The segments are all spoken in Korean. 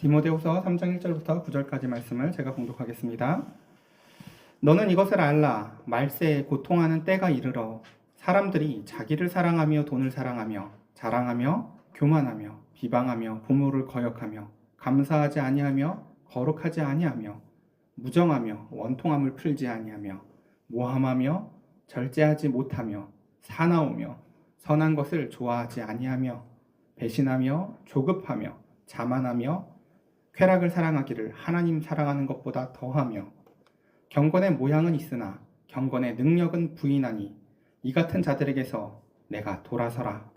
디모데후서 3장 1절부터 9절까지 말씀을 제가 봉독하겠습니다. 너는 이것을 알라. 말세에 고통하는 때가 이르러 사람들이 자기를 사랑하며 돈을 사랑하며 자랑하며 교만하며 비방하며 부모를 거역하며 감사하지 아니하며 거룩하지 아니하며 무정하며 원통함을 풀지 아니하며 모함하며 절제하지 못하며 사나우며 선한 것을 좋아하지 아니하며 배신하며 조급하며 자만하며 쾌락을 사랑하기를 하나님 사랑하는 것보다 더하며 경건의 모양은 있으나 경건의 능력은 부인하니 이 같은 자들에게서 내가 돌아서라.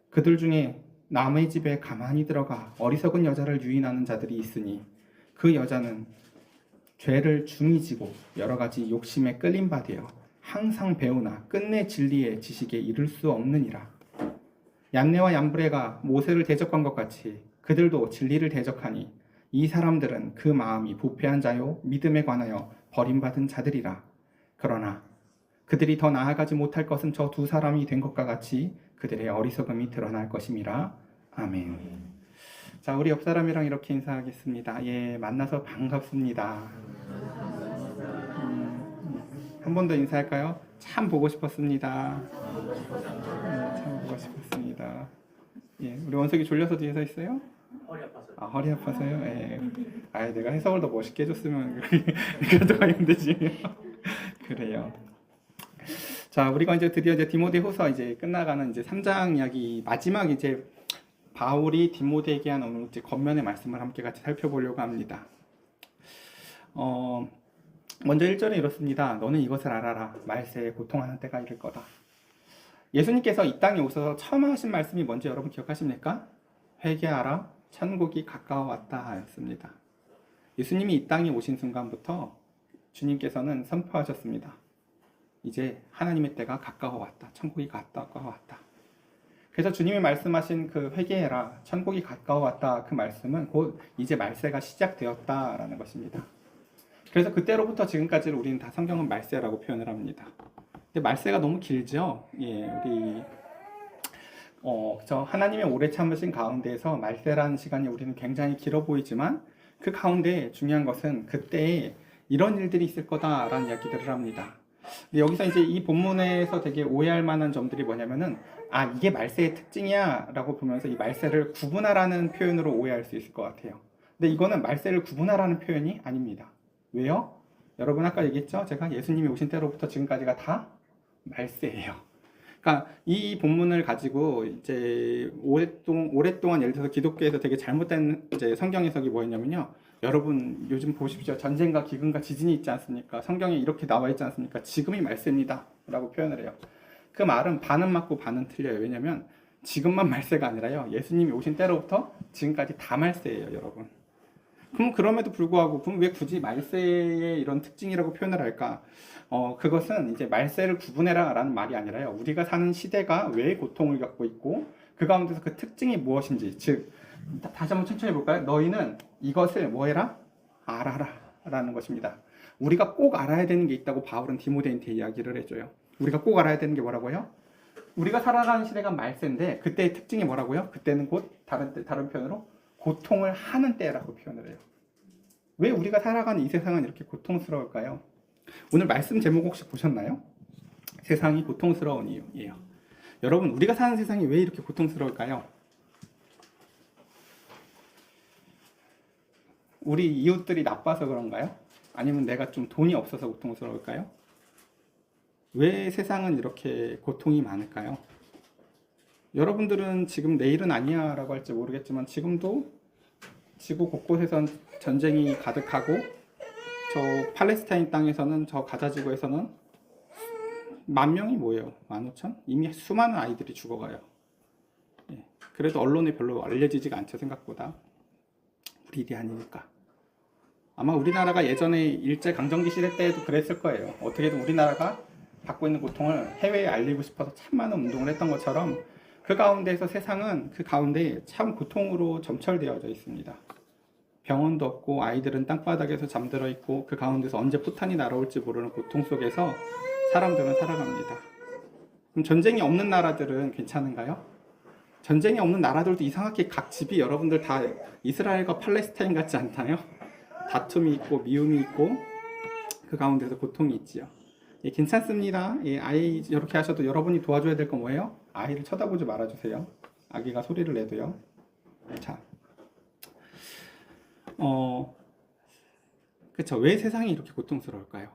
그들 중에 남의 집에 가만히 들어가 어리석은 여자를 유인하는 자들이 있으니 그 여자는 죄를 중히 지고 여러 가지 욕심에 끌림 받으여 항상 배우나 끝내 진리의 지식에 이를 수 없느니라. 얀네와 얀브레가 모세를 대적한 것 같이 그들도 진리를 대적하니 이 사람들은 그 마음이 부패한 자요 믿음에 관하여 버림받은 자들이라. 그러나 그들이 더 나아가지 못할 것은 저 두 사람이 된 것과 같이 그들의 어리석음이 드러날 것임이라. 아멘. 자, 우리 옆 사람이랑 이렇게 인사하겠습니다. 예, 만나서 반갑습니다. 한 번 더 인사할까요? 참 보고 싶었습니다. 참 보고 싶었습니다. 예, 우리 원석이 졸려서 뒤에 서 있어요? 허리 아파서요. 아, 허리 아파서요? 예. 아, 내가 해석을 더 멋있게 해줬으면 그래도 힘들지. 그래요. 자, 우리가 이제 드디어 디모데후서 이제 끝나가는 이제 3장 이야기 마지막 이제 바울이 디모데에게 한 오늘 이제 겉면의 말씀을 함께 같이 살펴보려고 합니다. 먼저 1절에 이렇습니다. 너는 이것을 알아라. 말세에 고통하는 때가 이를 거다. 예수님께서 이 땅에 오셔서 처음 하신 말씀이 뭔지 여러분 기억하십니까? 회개하라. 천국이 가까워 왔다 하였습니다. 예수님이 이 땅에 오신 순간부터 주님께서는 선포하셨습니다. 이제 하나님의 때가 가까워 왔다. 천국이 가까워 왔다. 그래서 주님이 말씀하신 그 회개해라. 천국이 가까워 왔다. 그 말씀은 곧 이제 말세가 시작되었다라는 것입니다. 그래서 그때로부터 지금까지를 우리는 다 성경은 말세라고 표현을 합니다. 근데 말세가 너무 길죠? 예, 우리 저 하나님의 오래 참으신 가운데에서 말세라는 시간이 우리는 굉장히 길어 보이지만 그 가운데 중요한 것은 그때에 이런 일들이 있을 거다라는 이야기들을 합니다. 근데 여기서 이제 이 본문에서 되게 오해할 만한 점들이 뭐냐면은 아, 이게 말세의 특징이야 라고 보면서 이 말세를 구분하라는 표현으로 오해할 수 있을 것 같아요. 근데 이거는 말세를 구분하라는 표현이 아닙니다. 왜요? 여러분 아까 얘기했죠? 제가 예수님이 오신 때로부터 지금까지가 다 말세예요. 그러니까 이 본문을 가지고 이제 오랫동안 예를 들어서 기독교에서 되게 잘못된 이제 성경 해석이 뭐였냐면요. 여러분 요즘 보십시오. 전쟁과 기근과 지진이 있지 않습니까? 성경에 이렇게 나와 있지 않습니까? 지금이 말세입니다. 라고 표현을 해요. 그 말은 반은 맞고 반은 틀려요. 왜냐면 지금만 말세가 아니라요. 예수님이 오신 때로부터 지금까지 다 말세예요, 여러분. 그럼 그럼에도 불구하고 그럼 왜 굳이 말세의 이런 특징이라고 표현을 할까? 그것은 이제 말세를 구분해라 라는 말이 아니라요. 우리가 사는 시대가 왜 고통을 겪고 있고 그 가운데서 그 특징이 무엇인지, 즉 다시 한번 천천히 볼까요? 너희는 이것을 뭐해라? 알아라 라는 것입니다. 우리가 꼭 알아야 되는 게 있다고 바울은 디모데한테 이야기를 해줘요. 우리가 꼭 알아야 되는 게 뭐라고요? 우리가 살아가는 시대가 말세인데 그때의 특징이 뭐라고요? 그때는 곧 다른 표현으로 고통을 하는 때라고 표현을 해요. 왜 우리가 살아가는 이 세상은 이렇게 고통스러울까요? 오늘 말씀 제목 혹시 보셨나요? 세상이 고통스러운 이유예요. 여러분, 우리가 사는 세상이 왜 이렇게 고통스러울까요? 우리 이웃들이 나빠서 그런가요? 아니면 내가 좀 돈이 없어서 고통스러울까요? 왜 세상은 이렇게 고통이 많을까요? 여러분들은 지금 내일은 아니야 라고 할지 모르겠지만 지금도 지구 곳곳에선 전쟁이 가득하고 저 팔레스타인 땅에서는 저 가자지구에서는 10,000명이 뭐예요? 15,000? 이미 수많은 아이들이 죽어가요. 예. 그래도 언론에 별로 알려지지가 않죠, 생각보다. 우리 일이 아니니까. 아마 우리나라가 예전에 일제강점기 시대 때에도 그랬을 거예요. 어떻게든 우리나라가 받고 있는 고통을 해외에 알리고 싶어서 참 많은 운동을 했던 것처럼 그 가운데에서 세상은 그 가운데 참 고통으로 점철되어져 있습니다. 병원도 없고 아이들은 땅바닥에서 잠들어 있고 그 가운데서 언제 포탄이 날아올지 모르는 고통 속에서 사람들은 살아갑니다. 그럼 전쟁이 없는 나라들은 괜찮은가요? 전쟁이 없는 나라들도 이상하게 각 집이 여러분들 다 이스라엘과 팔레스타인 같지 않나요? 다툼이 있고 미움이 있고 그 가운데서 고통이 있지요. 예, 괜찮습니다. 예, 아이 이렇게 하셔도 여러분이 도와줘야 될 건 뭐예요? 아이를 쳐다보지 말아주세요. 아기가 소리를 내도요. 자, 그쵸. 왜 세상이 이렇게 고통스러울까요?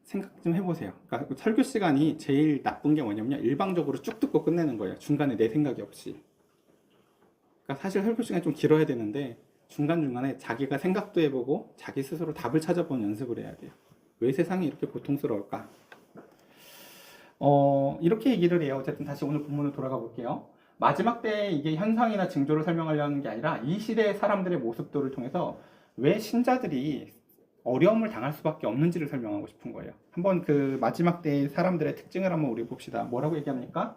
생각 좀 해보세요. 그러니까 설교 시간이 제일 나쁜 게 뭐냐면요. 일방적으로 쭉 듣고 끝내는 거예요. 중간에 내 생각이 없이. 그러니까 사실 설교 시간이 좀 길어야 되는데 중간중간에 자기가 생각도 해보고 자기 스스로 답을 찾아보는 연습을 해야 돼요. 왜 세상이 이렇게 고통스러울까? 이렇게 얘기를 해요. 어쨌든 다시 오늘 본문으로 돌아가 볼게요. 마지막 때 이게 현상이나 징조를 설명하려는 게 아니라 이 시대의 사람들의 모습들을 통해서 왜 신자들이 어려움을 당할 수밖에 없는지를 설명하고 싶은 거예요. 한번 그 마지막 때의 사람들의 특징을 한번 우리 봅시다. 뭐라고 얘기합니까?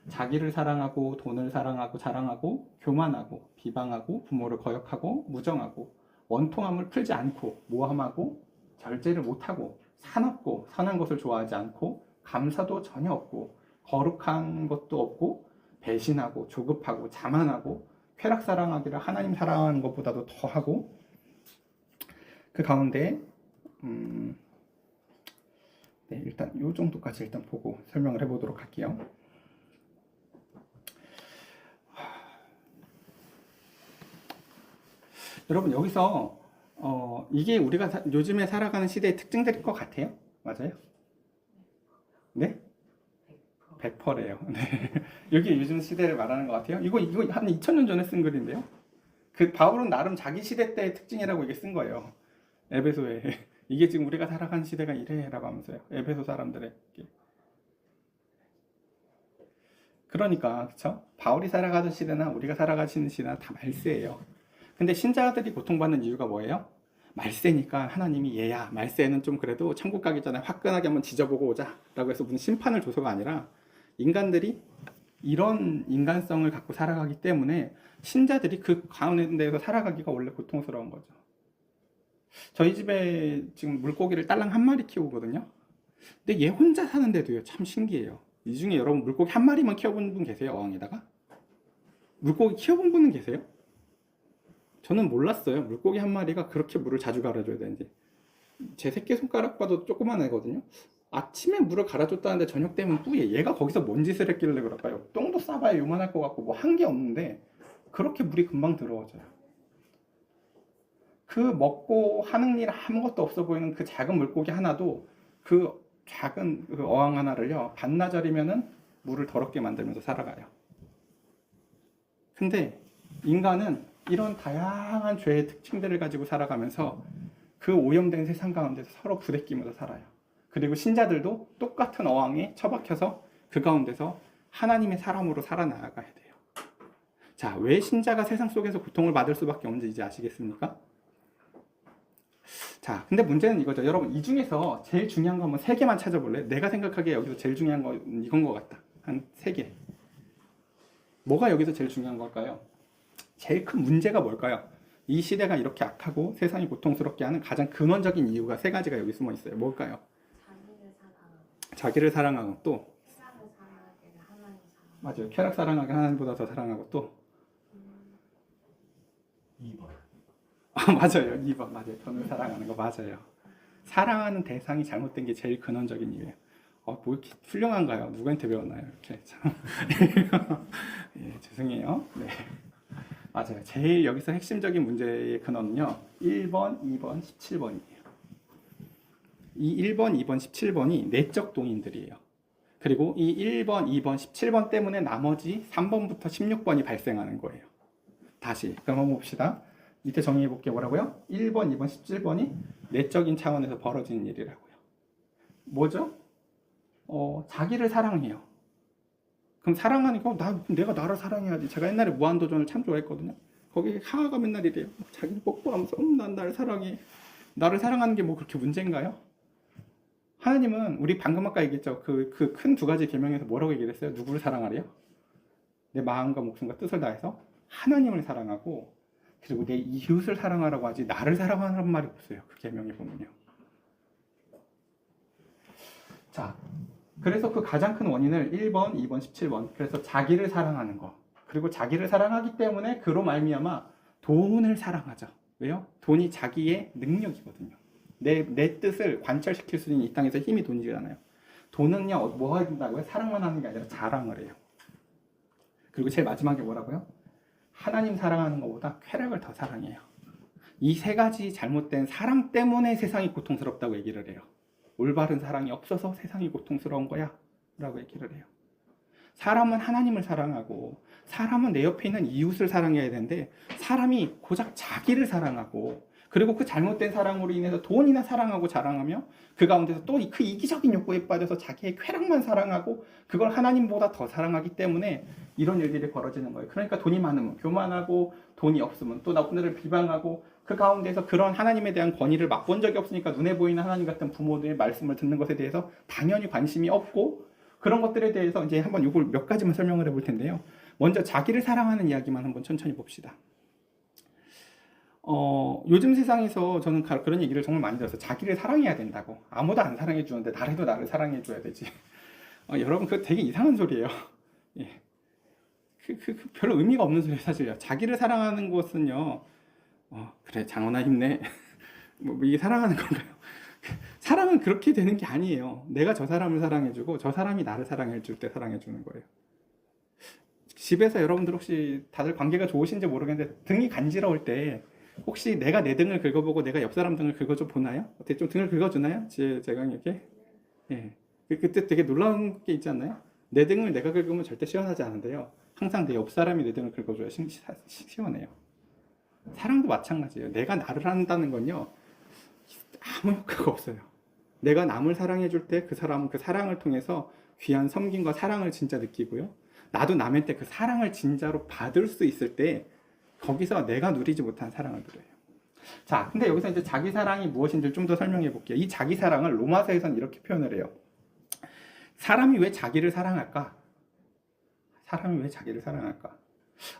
자기를 사랑하고 돈을 사랑하고 자랑하고 교만하고 비방하고 부모를 거역하고 무정하고 원통함을 풀지 않고 모함하고 절제를 못하고 사납고 선한 것을 좋아하지 않고 감사도 전혀 없고 거룩한 것도 없고 배신하고 조급하고 자만하고 쾌락 사랑하기를 하나님 사랑하는 것보다도 더하고 그 가운데 네, 일단 이 정도까지 일단 보고 설명을 해보도록 할게요. 여러분 여기서 이게 우리가 요즘에 살아가는 시대의 특징들일 것 같아요? 맞아요? 네? 100%래요. 네. 여기 요즘 시대를 말하는 것 같아요. 이거 한 2000년 전에 쓴 글인데요. 그 바울은 나름 자기 시대 때의 특징이라고 이게 쓴 거예요. 에베소에 이게 지금 우리가 살아가는 시대가 이래라고 하면서요. 에베소 사람들의 그러니까 그쵸? 바울이 살아가던 시대나 우리가 살아가시는 시대나 다 말세예요. 근데 신자들이 고통받는 이유가 뭐예요? 말세니까 하나님이 얘야 말세는 좀 그래도 천국 가기 전에 화끈하게 한번 지져보고 오자 라고 해서 무슨 심판을 줘서가 아니라 인간들이 이런 인간성을 갖고 살아가기 때문에 신자들이 그 가운데에서 살아가기가 원래 고통스러운 거죠. 저희 집에 지금 물고기를 딸랑 한 마리 키우거든요. 근데 얘 혼자 사는데도요 참 신기해요. 이 중에 여러분 물고기 한 마리만 키워본 분 계세요? 어항에다가? 물고기 키워본 분은 계세요? 저는 몰랐어요. 물고기 한 마리가 그렇게 물을 자주 갈아줘야 되는지. 제 새끼손가락 봐도 조그만 애거든요. 아침에 물을 갈아줬다는데 저녁 되면 뿌예. 얘가 거기서 뭔 짓을 했길래 그럴까요? 똥도 싸봐야 요만할 것 같고 뭐 한 게 없는데 그렇게 물이 금방 들어와져요. 그 먹고 하는 일 아무것도 없어 보이는 그 작은 물고기 하나도 그 작은 그 어항 하나를요 반나절이면은 물을 더럽게 만들면서 살아가요. 근데 인간은 이런 다양한 죄의 특징들을 가지고 살아가면서 그 오염된 세상 가운데서 서로 부대끼면서 살아요. 그리고 신자들도 똑같은 어항에 처박혀서 그 가운데서 하나님의 사람으로 살아나가야 돼요. 자, 왜 신자가 세상 속에서 고통을 받을 수밖에 없는지 이제 아시겠습니까? 자, 근데 문제는 이거죠. 여러분, 이 중에서 제일 중요한 거 한번 세 개만 찾아볼래요? 내가 생각하기에 여기서 제일 중요한 건 이건 것 같다. 한 세 개. 뭐가 여기서 제일 중요한 걸까요? 제일 큰 문제가 뭘까요? 이 시대가 이렇게 악하고 세상이 고통스럽게 하는 가장 근원적인 이유가 세 가지가 여기 숨어 있어요. 뭘까요? 자기를 사랑하고 또 맞아요. 쾌락 사랑하기 하나님보다 더 사랑하고 또 2번. 맞아요. 2번 맞아요. 돈을 사랑하는 거 맞아요. 사랑하는 대상이 잘못된 게 제일 근원적인 이유예요. 뭐 이렇게 훌륭한가요? 누구한테 배웠나요? 이렇게 참. 예, 죄송해요. 네. 맞아요. 제일 여기서 핵심적인 문제의 근원은요. 1번, 2번, 17번이에요. 이 1번, 2번, 17번이 내적 동인들이에요. 그리고 이 1번, 2번, 17번 때문에 나머지 3번부터 16번이 발생하는 거예요. 다시 그럼 한번 봅시다. 밑에 정리해 볼게요. 뭐라고요? 1번, 2번, 17번이 내적인 차원에서 벌어지는 일이라고요. 뭐죠? 자기를 사랑해요. 그럼 사랑하니까 내가 나를 사랑해야지. 제가 옛날에 무한도전을 참 좋아했거든요. 거기 하하가 맨날 이래요. 자기를 뽀뽀하면서 난 나를 사랑해. 나를 사랑하는 게 뭐 그렇게 문제인가요? 하나님은 우리 방금 아까 얘기했죠. 그 큰 두 가지 계명에서 뭐라고 얘기를 했어요? 누구를 사랑하래요? 내 마음과 목숨과 뜻을 다해서 하나님을 사랑하고 그리고 내 이웃을 사랑하라고 하지 나를 사랑하는 말이 없어요. 그 계명에 보면요. 자, 그래서 그 가장 큰 원인을 1번, 2번, 17번. 그래서 자기를 사랑하는 거. 그리고 자기를 사랑하기 때문에 그로 말미암아 돈을 사랑하죠. 왜요? 돈이 자기의 능력이거든요. 내 뜻을 관철시킬 수 있는 이 땅에서 힘이 돈이잖아요. 돈은요, 뭐 한다고요? 사랑만 하는 게 아니라 자랑을 해요. 그리고 제일 마지막에 뭐라고요? 하나님 사랑하는 것보다 쾌락을 더 사랑해요. 이 세 가지 잘못된 사랑 때문에 세상이 고통스럽다고 얘기를 해요. 올바른 사랑이 없어서 세상이 고통스러운 거야 라고 얘기를 해요. 사람은 하나님을 사랑하고 사람은 내 옆에 있는 이웃을 사랑해야 되는데 사람이 고작 자기를 사랑하고 그리고 그 잘못된 사랑으로 인해서 돈이나 사랑하고 자랑하며 그 가운데서 또 그 이기적인 욕구에 빠져서 자기의 쾌락만 사랑하고 그걸 하나님보다 더 사랑하기 때문에 이런 일들이 벌어지는 거예요. 그러니까 돈이 많으면 교만하고 돈이 없으면 또 나쁜들을 비방하고 그 가운데서 그런 하나님에 대한 권위를 맛본 적이 없으니까 눈에 보이는 하나님 같은 부모들의 말씀을 듣는 것에 대해서 당연히 관심이 없고 그런 것들에 대해서 이제 한번 이걸 몇 가지만 설명을 해볼 텐데요. 먼저 자기를 사랑하는 이야기만 한번 천천히 봅시다. 요즘 세상에서 저는 그런 얘기를 정말 많이 들었어요. 자기를 사랑해야 된다고. 아무도 안 사랑해 주는데 나라도 나를 사랑해 줘야 되지. 여러분 그거 되게 이상한 소리예요. 예. 별로 의미가 없는 소리예요 사실요. 자기를 사랑하는 것은요. 그래 장원아 힘내. 뭐 이게 사랑하는 건가요? 사랑은 그렇게 되는 게 아니에요. 내가 저 사람을 사랑해주고 저 사람이 나를 사랑해줄 때 사랑해주는 거예요. 집에서 여러분들 혹시 다들 관계가 좋으신지 모르겠는데 등이 간지러울 때 혹시 내가 내 등을 긁어보고 내가 옆 사람 등을 긁어줘 보나요? 어떻게 좀 등을 긁어주나요? 제가 이렇게 예. 그때 되게 놀라운 게 있지 않나요? 내 등을 내가 긁으면 절대 시원하지 않은데요. 항상 내 옆 사람이 내 등을 긁어줘야 시원해요. 사랑도 마찬가지예요. 내가 나를 한다는 건요. 아무 효과가 없어요. 내가 남을 사랑해줄 때 그 사람은 그 사랑을 통해서 귀한 섬김과 사랑을 진짜 느끼고요. 나도 남한테 그 사랑을 진짜로 받을 수 있을 때 거기서 내가 누리지 못한 사랑을 누려요. 자, 근데 여기서 이제 자기 사랑이 무엇인지 좀 더 설명해 볼게요. 이 자기 사랑을 로마서에서는 이렇게 표현을 해요. 사람이 왜 자기를 사랑할까? 사람이 왜 자기를 사랑할까?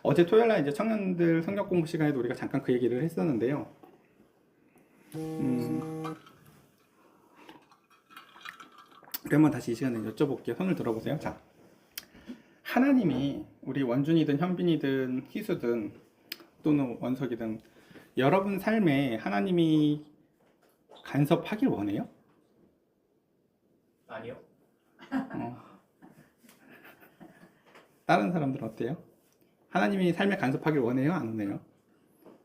어제 토요일 날 이제 청년들 성경 공부 시간에도 우리가 잠깐 그 얘기를 했었는데요. 그러면 다시 이 시간에 여쭤볼게요. 손을 들어보세요. 자, 하나님이 우리 원준이든 현빈이든 희수든 또는 원석이든 여러분 삶에 하나님이 간섭하길 원해요? 아니요. 다른 사람들은 어때요? 하나님이 삶에 간섭하길 원해요? 안 원해요?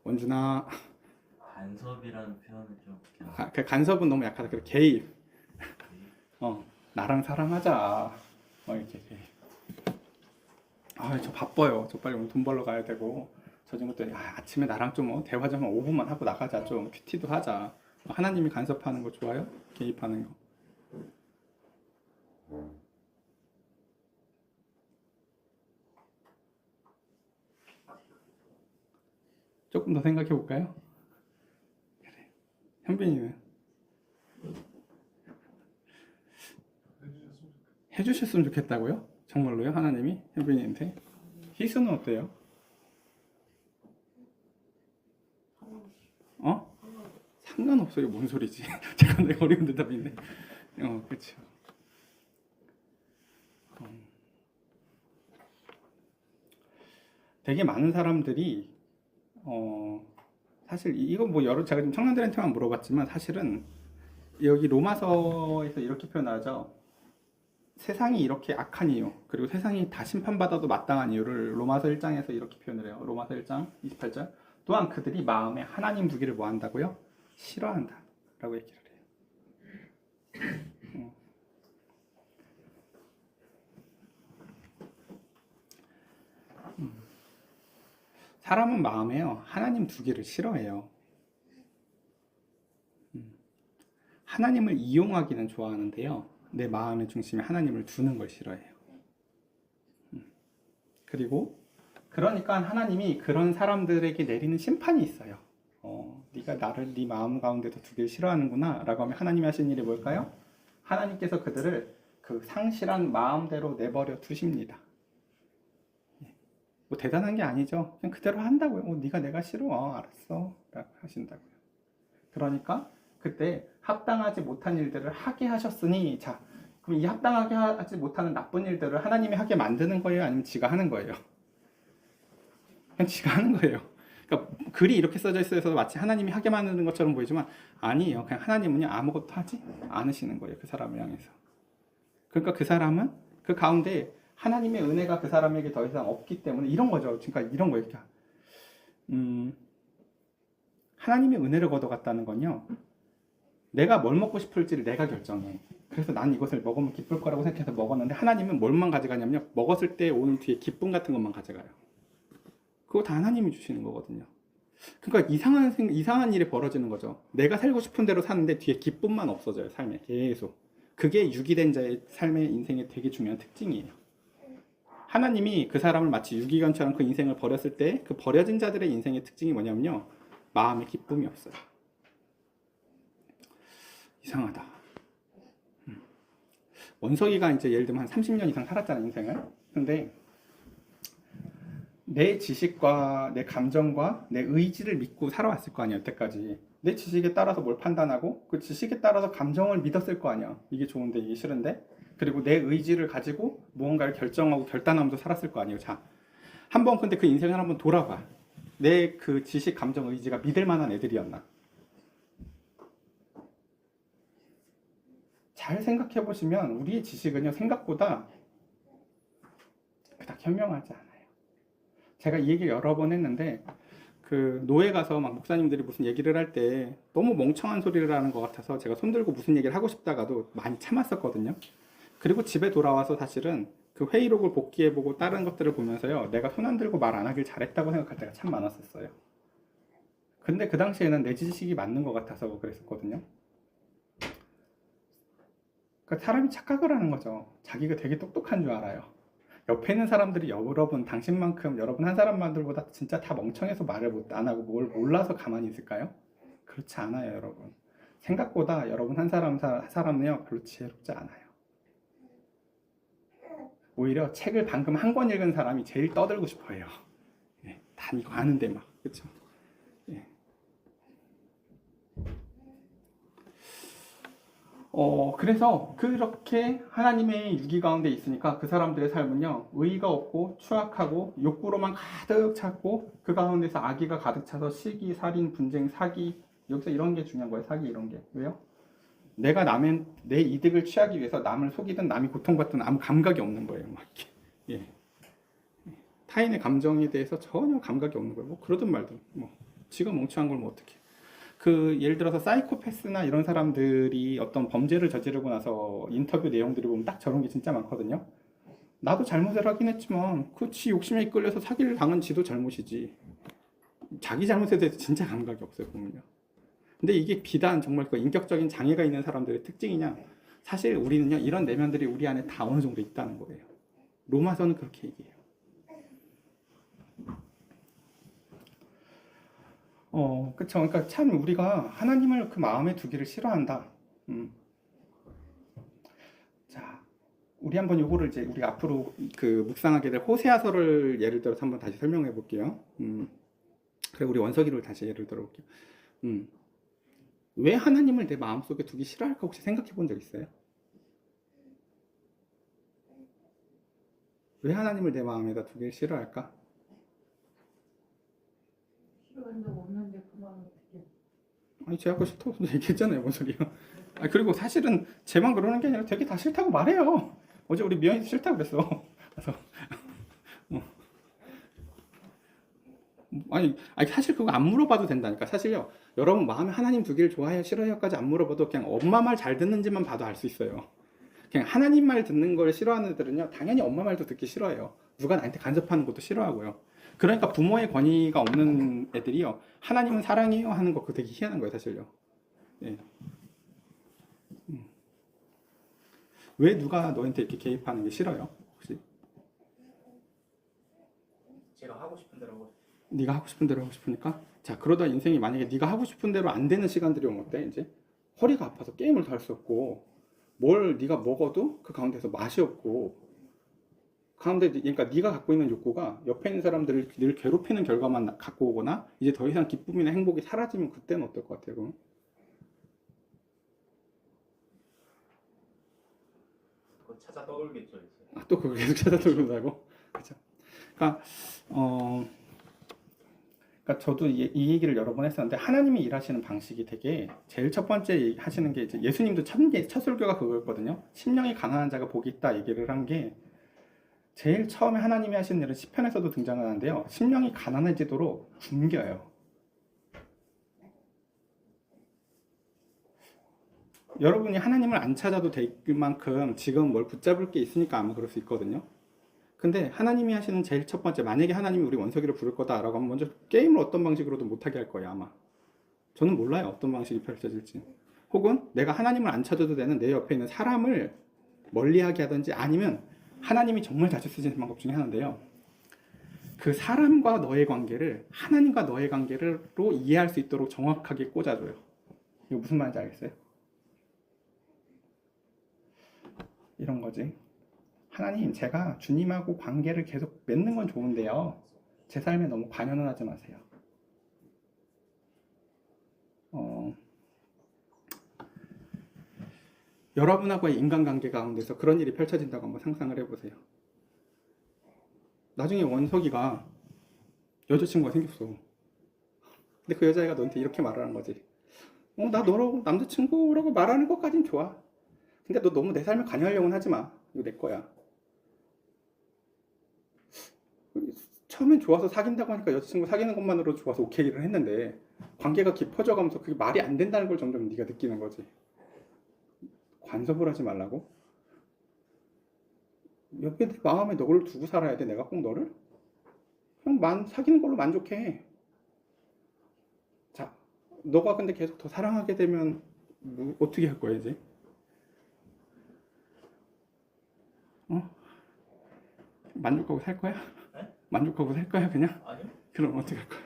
원준아. 간섭이라는 표현은 좀 그 간섭은 너무 약하다. 그 개입. 나랑 사랑하자. 이렇게. 저 바빠요. 저 빨리 오늘 돈 벌러 가야 되고. 저 친구들이 아침에 나랑 좀 대화 좀 5분만 하고 나가자. 좀 큐티도 하자. 하나님이 간섭하는 거 좋아요? 개입하는 거. 조금 더 생각해 볼까요? 그래. 현빈이는? 해주셨으면 좋겠다고요? 정말로요? 하나님이? 현빈이한테? 희수는 어때요? 상관없어요. 뭔 소리지? 잠깐 내가 어려운 대답인데. 그렇죠. 되게 많은 사람들이 사실 이거 뭐 제가 좀 청년들한테만 물어봤지만 사실은 여기 로마서에서 이렇게 표현하죠. 세상이 이렇게 악한 이유 그리고 세상이 다 심판받아도 마땅한 이유를 로마서 1장에서 이렇게 표현을 해요. 로마서 1장 28절 또한 그들이 마음에 하나님 두기를 뭐 한다고요? 싫어한다 라고 얘기를 해요. 사람은 마음에요 하나님 두기를 싫어해요. 하나님을 이용하기는 좋아하는데요 내 마음의 중심에 하나님을 두는 걸 싫어해요. 그리고 그러니까 하나님이 그런 사람들에게 내리는 심판이 있어요. 네가 나를 네 마음 가운데도 두길 싫어하는구나 라고 하면 하나님이 하신 일이 뭘까요? 하나님께서 그들을 그 상실한 마음대로 내버려 두십니다. 뭐 대단한 게 아니죠. 그냥 그대로 한다고요. 네가 내가 싫어. 알았어 라고 하신다고요. 그러니까 그때 합당하지 못한 일들을 하게 하셨으니 자 그럼 이 합당하게 하지 못하는 나쁜 일들을 하나님이 하게 만드는 거예요? 아니면 지가 하는 거예요? 그냥 지가 하는 거예요. 그러니까 글이 이렇게 써져 있어서 마치 하나님이 하게 만드는 것처럼 보이지만 아니에요. 그냥 하나님은요 아무것도 하지 않으시는 거예요. 그 사람을 향해서. 그러니까 그 사람은 그 가운데 하나님의 은혜가 그 사람에게 더 이상 없기 때문에 이런 거죠. 그러니까 이런 거예요. 하나님의 은혜를 거둬갔다는 건요. 내가 뭘 먹고 싶을지를 내가 결정해. 그래서 난 이것을 먹으면 기쁠 거라고 생각해서 먹었는데 하나님은 뭘만 가져가냐면요. 먹었을 때 오는 뒤에 기쁨 같은 것만 가져가요. 그거 다 하나님이 주시는 거거든요. 그러니까 이상한 일이 벌어지는 거죠. 내가 살고 싶은 대로 사는데 뒤에 기쁨만 없어져요. 삶에 계속. 그게 유기된 자의 삶의 인생의 되게 중요한 특징이에요. 하나님이 그 사람을 마치 유기견처럼 그 인생을 버렸을 때 그 버려진 자들의 인생의 특징이 뭐냐면요. 마음에 기쁨이 없어요. 이상하다. 원석이가 이제 예를 들면 한 30년 이상 살았잖아요, 인생을. 근데 내 지식과 내 감정과 내 의지를 믿고 살아왔을 거 아니야, 여태까지. 내 지식에 따라서 뭘 판단하고 그 지식에 따라서 감정을 믿었을 거 아니야. 이게 좋은데 이게 싫은데. 그리고 내 의지를 가지고 무언가를 결정하고 결단하면서 살았을 거 아니에요. 자, 한번 근데 그 인생을 한번 돌아봐. 내 그 지식, 감정, 의지가 믿을 만한 애들이었나? 잘 생각해 보시면 우리의 지식은요 생각보다 그닥 현명하지 않아요. 제가 이 얘기를 여러 번 했는데 그 노예 가서 막 목사님들이 무슨 얘기를 할 때 너무 멍청한 소리를 하는 것 같아서 제가 손들고 무슨 얘기를 하고 싶다가도 많이 참았었거든요. 그리고 집에 돌아와서 사실은 그 회의록을 복기해보고 다른 것들을 보면서요 내가 손 안 들고 말 안 하길 잘했다고 생각할 때가 참 많았었어요. 근데 그 당시에는 내 지식이 맞는 것 같아서 그랬었거든요. 그러니까 사람이 착각을 하는 거죠. 자기가 되게 똑똑한 줄 알아요. 옆에 있는 사람들이 여러분, 당신만큼 여러분 한 사람만들보다 진짜 다 멍청해서 말을 안 하고 뭘 몰라서 가만히 있을까요? 그렇지 않아요, 여러분. 생각보다 여러분 한 사람은요 별로 지혜롭지 않아요. 오히려 책을 방금 한 권 읽은 사람이 제일 떠들고 싶어해요. 네, 다 이거 아는데 막, 그렇죠? 네. 그래서 그렇게 하나님의 유기 가운데 있으니까 그 사람들의 삶은요, 의의가 없고 추악하고 욕구로만 가득 찼고 그 가운데서 악의가 가득 차서 시기, 살인, 분쟁, 사기, 여기서 이런 게 중요한 거예요. 사기 이런 게. 왜요? 내가 내 이득을 취하기 위해서 남을 속이든 남이 고통받든 아무 감각이 없는 거예요. 막 이렇게. 예. 타인의 감정에 대해서 전혀 감각이 없는 거예요. 뭐 그러든 말든 뭐 지가 멍청한 걸 뭐 어떻게. 그 예를 들어서 사이코패스나 이런 사람들이 어떤 범죄를 저지르고 나서 인터뷰 내용들을 보면 딱 저런 게 진짜 많거든요. 나도 잘못을 하긴 했지만 그 지 욕심에 이끌려서 사기를 당한 지도 잘못이지. 자기 잘못에 대해서 진짜 감각이 없어요, 보면요. 근데 이게 비단 정말 그 인격적인 장애가 있는 사람들의 특징이냐? 사실 우리는요, 이런 내면들이 우리 안에 다 어느 정도 있다는 거예요. 로마서는 그렇게 얘기해요. 그쵸. 그러니까 참 우리가 하나님을 그 마음에 두기를 싫어한다. 자, 우리 한번 요거를 이제 우리 앞으로 그 묵상하게 될 호세아서를 예를 들어서 한번 다시 설명해 볼게요. 그래 우리 원석이를 다시 예를 들어 볼게요. 왜 하나님을 내 마음속에 두기 싫어할까 혹시 생각해 본 적 있어요? 왜 하나님을 내 마음에다 두기 싫어할까? 싫어한 적 없는데 그 마음 어떻게? 아니 제가 아까 싫다고 얘기했잖아요, 뭔 소리야. 아 그리고 사실은 제만 그러는 게 아니라 되게 다 싫다고 말해요. 어제 우리 미연이도 싫다고 그랬어. 그래서 아니 사실 그거 안 물어봐도 된다니까. 사실요, 여러분 마음에 하나님 두기를 좋아해요, 싫어해요까지 안 물어봐도 그냥 엄마 말 잘 듣는지만 봐도 알 수 있어요. 그냥 하나님 말 듣는 걸 싫어하는 애들은요, 당연히 엄마 말도 듣기 싫어해요. 누가 나한테 간섭하는 것도 싫어하고요. 그러니까 부모의 권위가 없는 애들이요, 하나님은 사랑해요 하는 거 그거 되게 희한한 거예요, 사실요. 예. 왜 누가 너한테 이렇게 개입하는 게 싫어요? 혹시? 제가 하고 싶은 대로 하고 네가 하고 싶은 대로 하고 싶으니까? 자, 그러다 인생이 만약에 네가 하고 싶은 대로 안 되는 시간들이 오면 어때? 이제 허리가 아파서 게임을 더 할 수 없고, 뭘 네가 먹어도 그 가운데서 맛이 없고, 가운데 그러니까 네가 갖고 있는 욕구가 옆에 있는 사람들을 늘 괴롭히는 결과만 갖고 오거나 이제 더 이상 기쁨이나 행복이 사라지면 그때는 어떨 것 같아요? 그럼? 찾아 떠돌겠죠 이제. 아, 또 그거 계속 찾아 돌고 그렇죠. 그러니까 그러니까 저도 이 얘기를 여러 번 했었는데 하나님이 일하시는 방식이 되게 제일 첫 번째 하시는 게 이제 예수님도 첫 설교가 그거였거든요. 심령이 가난한 자가 복이 있다 얘기를 한 게 제일 처음에 하나님이 하시는 일은 시편에서도 등장하는데요. 심령이 가난해지도록 굶겨요. 여러분이 하나님을 안 찾아도 될 만큼 지금 뭘 붙잡을 게 있으니까 아마 그럴 수 있거든요. 근데 하나님이 하시는 제일 첫 번째, 만약에 하나님이 우리 원석이를 부를 거다라고 하면 먼저 게임을 어떤 방식으로도 못하게 할 거예요 아마. 저는 몰라요 어떤 방식이 펼쳐질지. 혹은 내가 하나님을 안 찾아도 되는 내 옆에 있는 사람을 멀리하게 하든지, 아니면 하나님이 정말 자주 쓰시는 방법 중에 하나인데요, 그 사람과 너의 관계를 하나님과 너의 관계로 이해할 수 있도록 정확하게 꽂아줘요. 이거 무슨 말인지 알겠어요? 이런 거지. 하나님, 제가 주님하고 관계를 계속 맺는 건 좋은데요, 제 삶에 너무 관여는 하지 마세요. 여러분하고의 인간관계 가운데서 그런 일이 펼쳐진다고 한번 상상을 해보세요. 나중에 원석이가 여자친구가 생겼어. 근데 그 여자애가 너한테 이렇게 말을 하는 거지. 나 너라고 남자친구라고 말하는 것까진 좋아. 근데 너 너무 내 삶에 관여하려고는 하지 마. 이거 내 거야. 처음엔 좋아서 사귄다고 하니까 여자친구 사귀는 것만으로 좋아서 오케이를 했는데 관계가 깊어져 가면서 그게 말이 안 된다는 걸 점점 네가 느끼는 거지. 간섭을 하지 말라고? 옆에 내 마음에 너를 두고 살아야 돼? 내가 꼭 너를? 그냥 사귀는 걸로 만족해. 자, 너가 근데 계속 더 사랑하게 되면 어떻게 할 거야 이제? 만족하고 살 거야? 네? 만족하고 살 거야 그냥? 아니요? 그럼 어떻게 할 거야?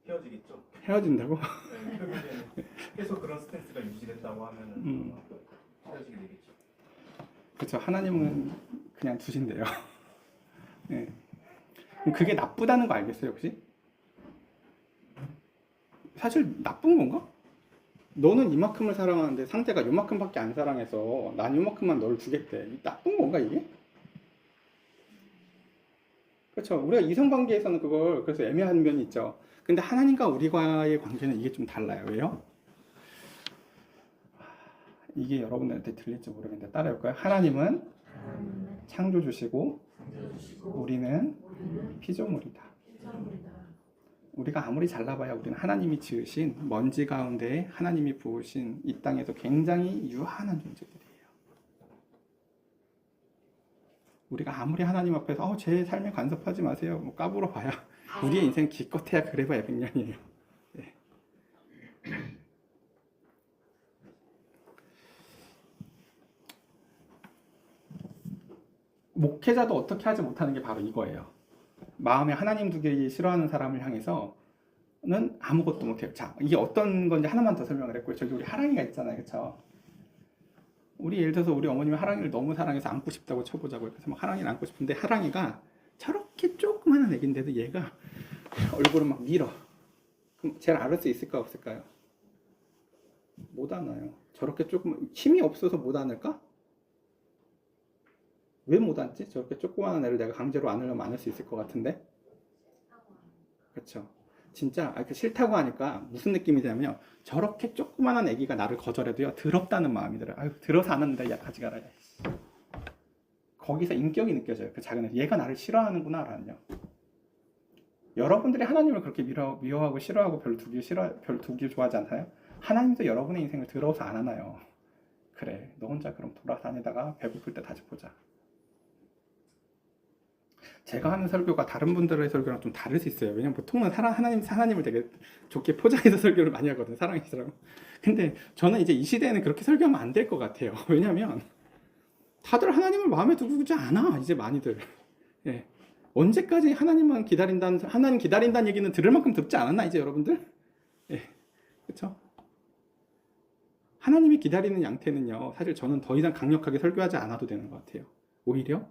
헤어지겠죠. 헤어진다고? 네, 결국에는 계속 그런 스탠스가 유지된다고 하면은 헤어지게 되겠죠. 그렇죠. 하나님은 그냥 두신대요. 네. 그럼 그게 나쁘다는 거 알겠어요 혹시? 사실 나쁜 건가? 너는 이만큼을 사랑하는데 상대가 이만큼밖에 안 사랑해서 난 이만큼만 너를 주겠대. 나쁜 건가 이게? 그렇죠. 우리가 이성관계에서는 그걸 그래서 애매한 면이 있죠. 근데 하나님과 우리과의 관계는 이게 좀 달라요. 왜요? 이게 여러분들한테 들릴지 모르겠는데 따라해볼까요? 하나님은 창조주시고 우리는 피조물이다. 우리가 아무리 잘나봐야 우리는 하나님이 지으신 먼지 가운데 하나님이 부으신 이 땅에서 굉장히 유한한 존재들이에요. 우리가 아무리 하나님 앞에서 제 삶에 간섭하지 마세요 뭐 까불어 봐야 우리의 인생 기껏해야 그래봐야 100년이에요. 네. 목회자도 어떻게 하지 못하는 게 바로 이거예요. 마음에 하나님 두기 싫어하는 사람을 향해서는 아무것도 못해요. 자, 이게 어떤 건지 하나만 더 설명을 했고요. 저기 우리 하랑이가 있잖아요. 그렇죠? 우리 예를 들어서 우리 어머님이 하랑이를 너무 사랑해서 안고 싶다고 쳐보자고요. 그래서 막 하랑이를 안고 싶은데 하랑이가 저렇게 조그마한 애기인데도 얘가 얼굴을 막 밀어. 그럼 쟤를 알을 수 있을까 없을까요? 못 안아요. 저렇게 조금 힘이 없어서 못 안을까? 왜 못 안지? 저렇게 조그마한 애를 내가 강제로 안으려면 안을 수 있을 것 같은데? 그렇죠. 진짜 싫다고 하니까 무슨 느낌이 드냐면요, 저렇게 조그마한 애기가 나를 거절해도요 더럽다는 마음이 들어요. 아유, 들어서 안 하는데 야 가지 가라. 거기서 인격이 느껴져요. 그 작은 애, 얘가 나를 싫어하는구나 라는요. 여러분들이 하나님을 그렇게 미워하고 싫어하고 별로 두기 좋아하지 않아요? 하나님도 여러분의 인생을 더러워서 안 하나요? 그래, 너 혼자 그럼 돌아다니다가 배고플 때 다시 보자. 제가 하는 설교가 다른 분들의 설교랑 좀 다를 수 있어요. 왜냐면 보통은 하나님을 되게 좋게 포장해서 설교를 많이 하거든요. 사랑이처럼. 근데 저는 이제 이 시대에는 그렇게 설교하면 안 될 것 같아요. 왜냐면 다들 하나님을 마음에 두지 않아. 이제 많이들. 예. 언제까지 하나님 기다린다는 얘기는 들을 만큼 듣지 않았나 이제 여러분들? 예. 그렇죠? 하나님이 기다리는 양태는요, 사실 저는 더 이상 강력하게 설교하지 않아도 되는 것 같아요. 오히려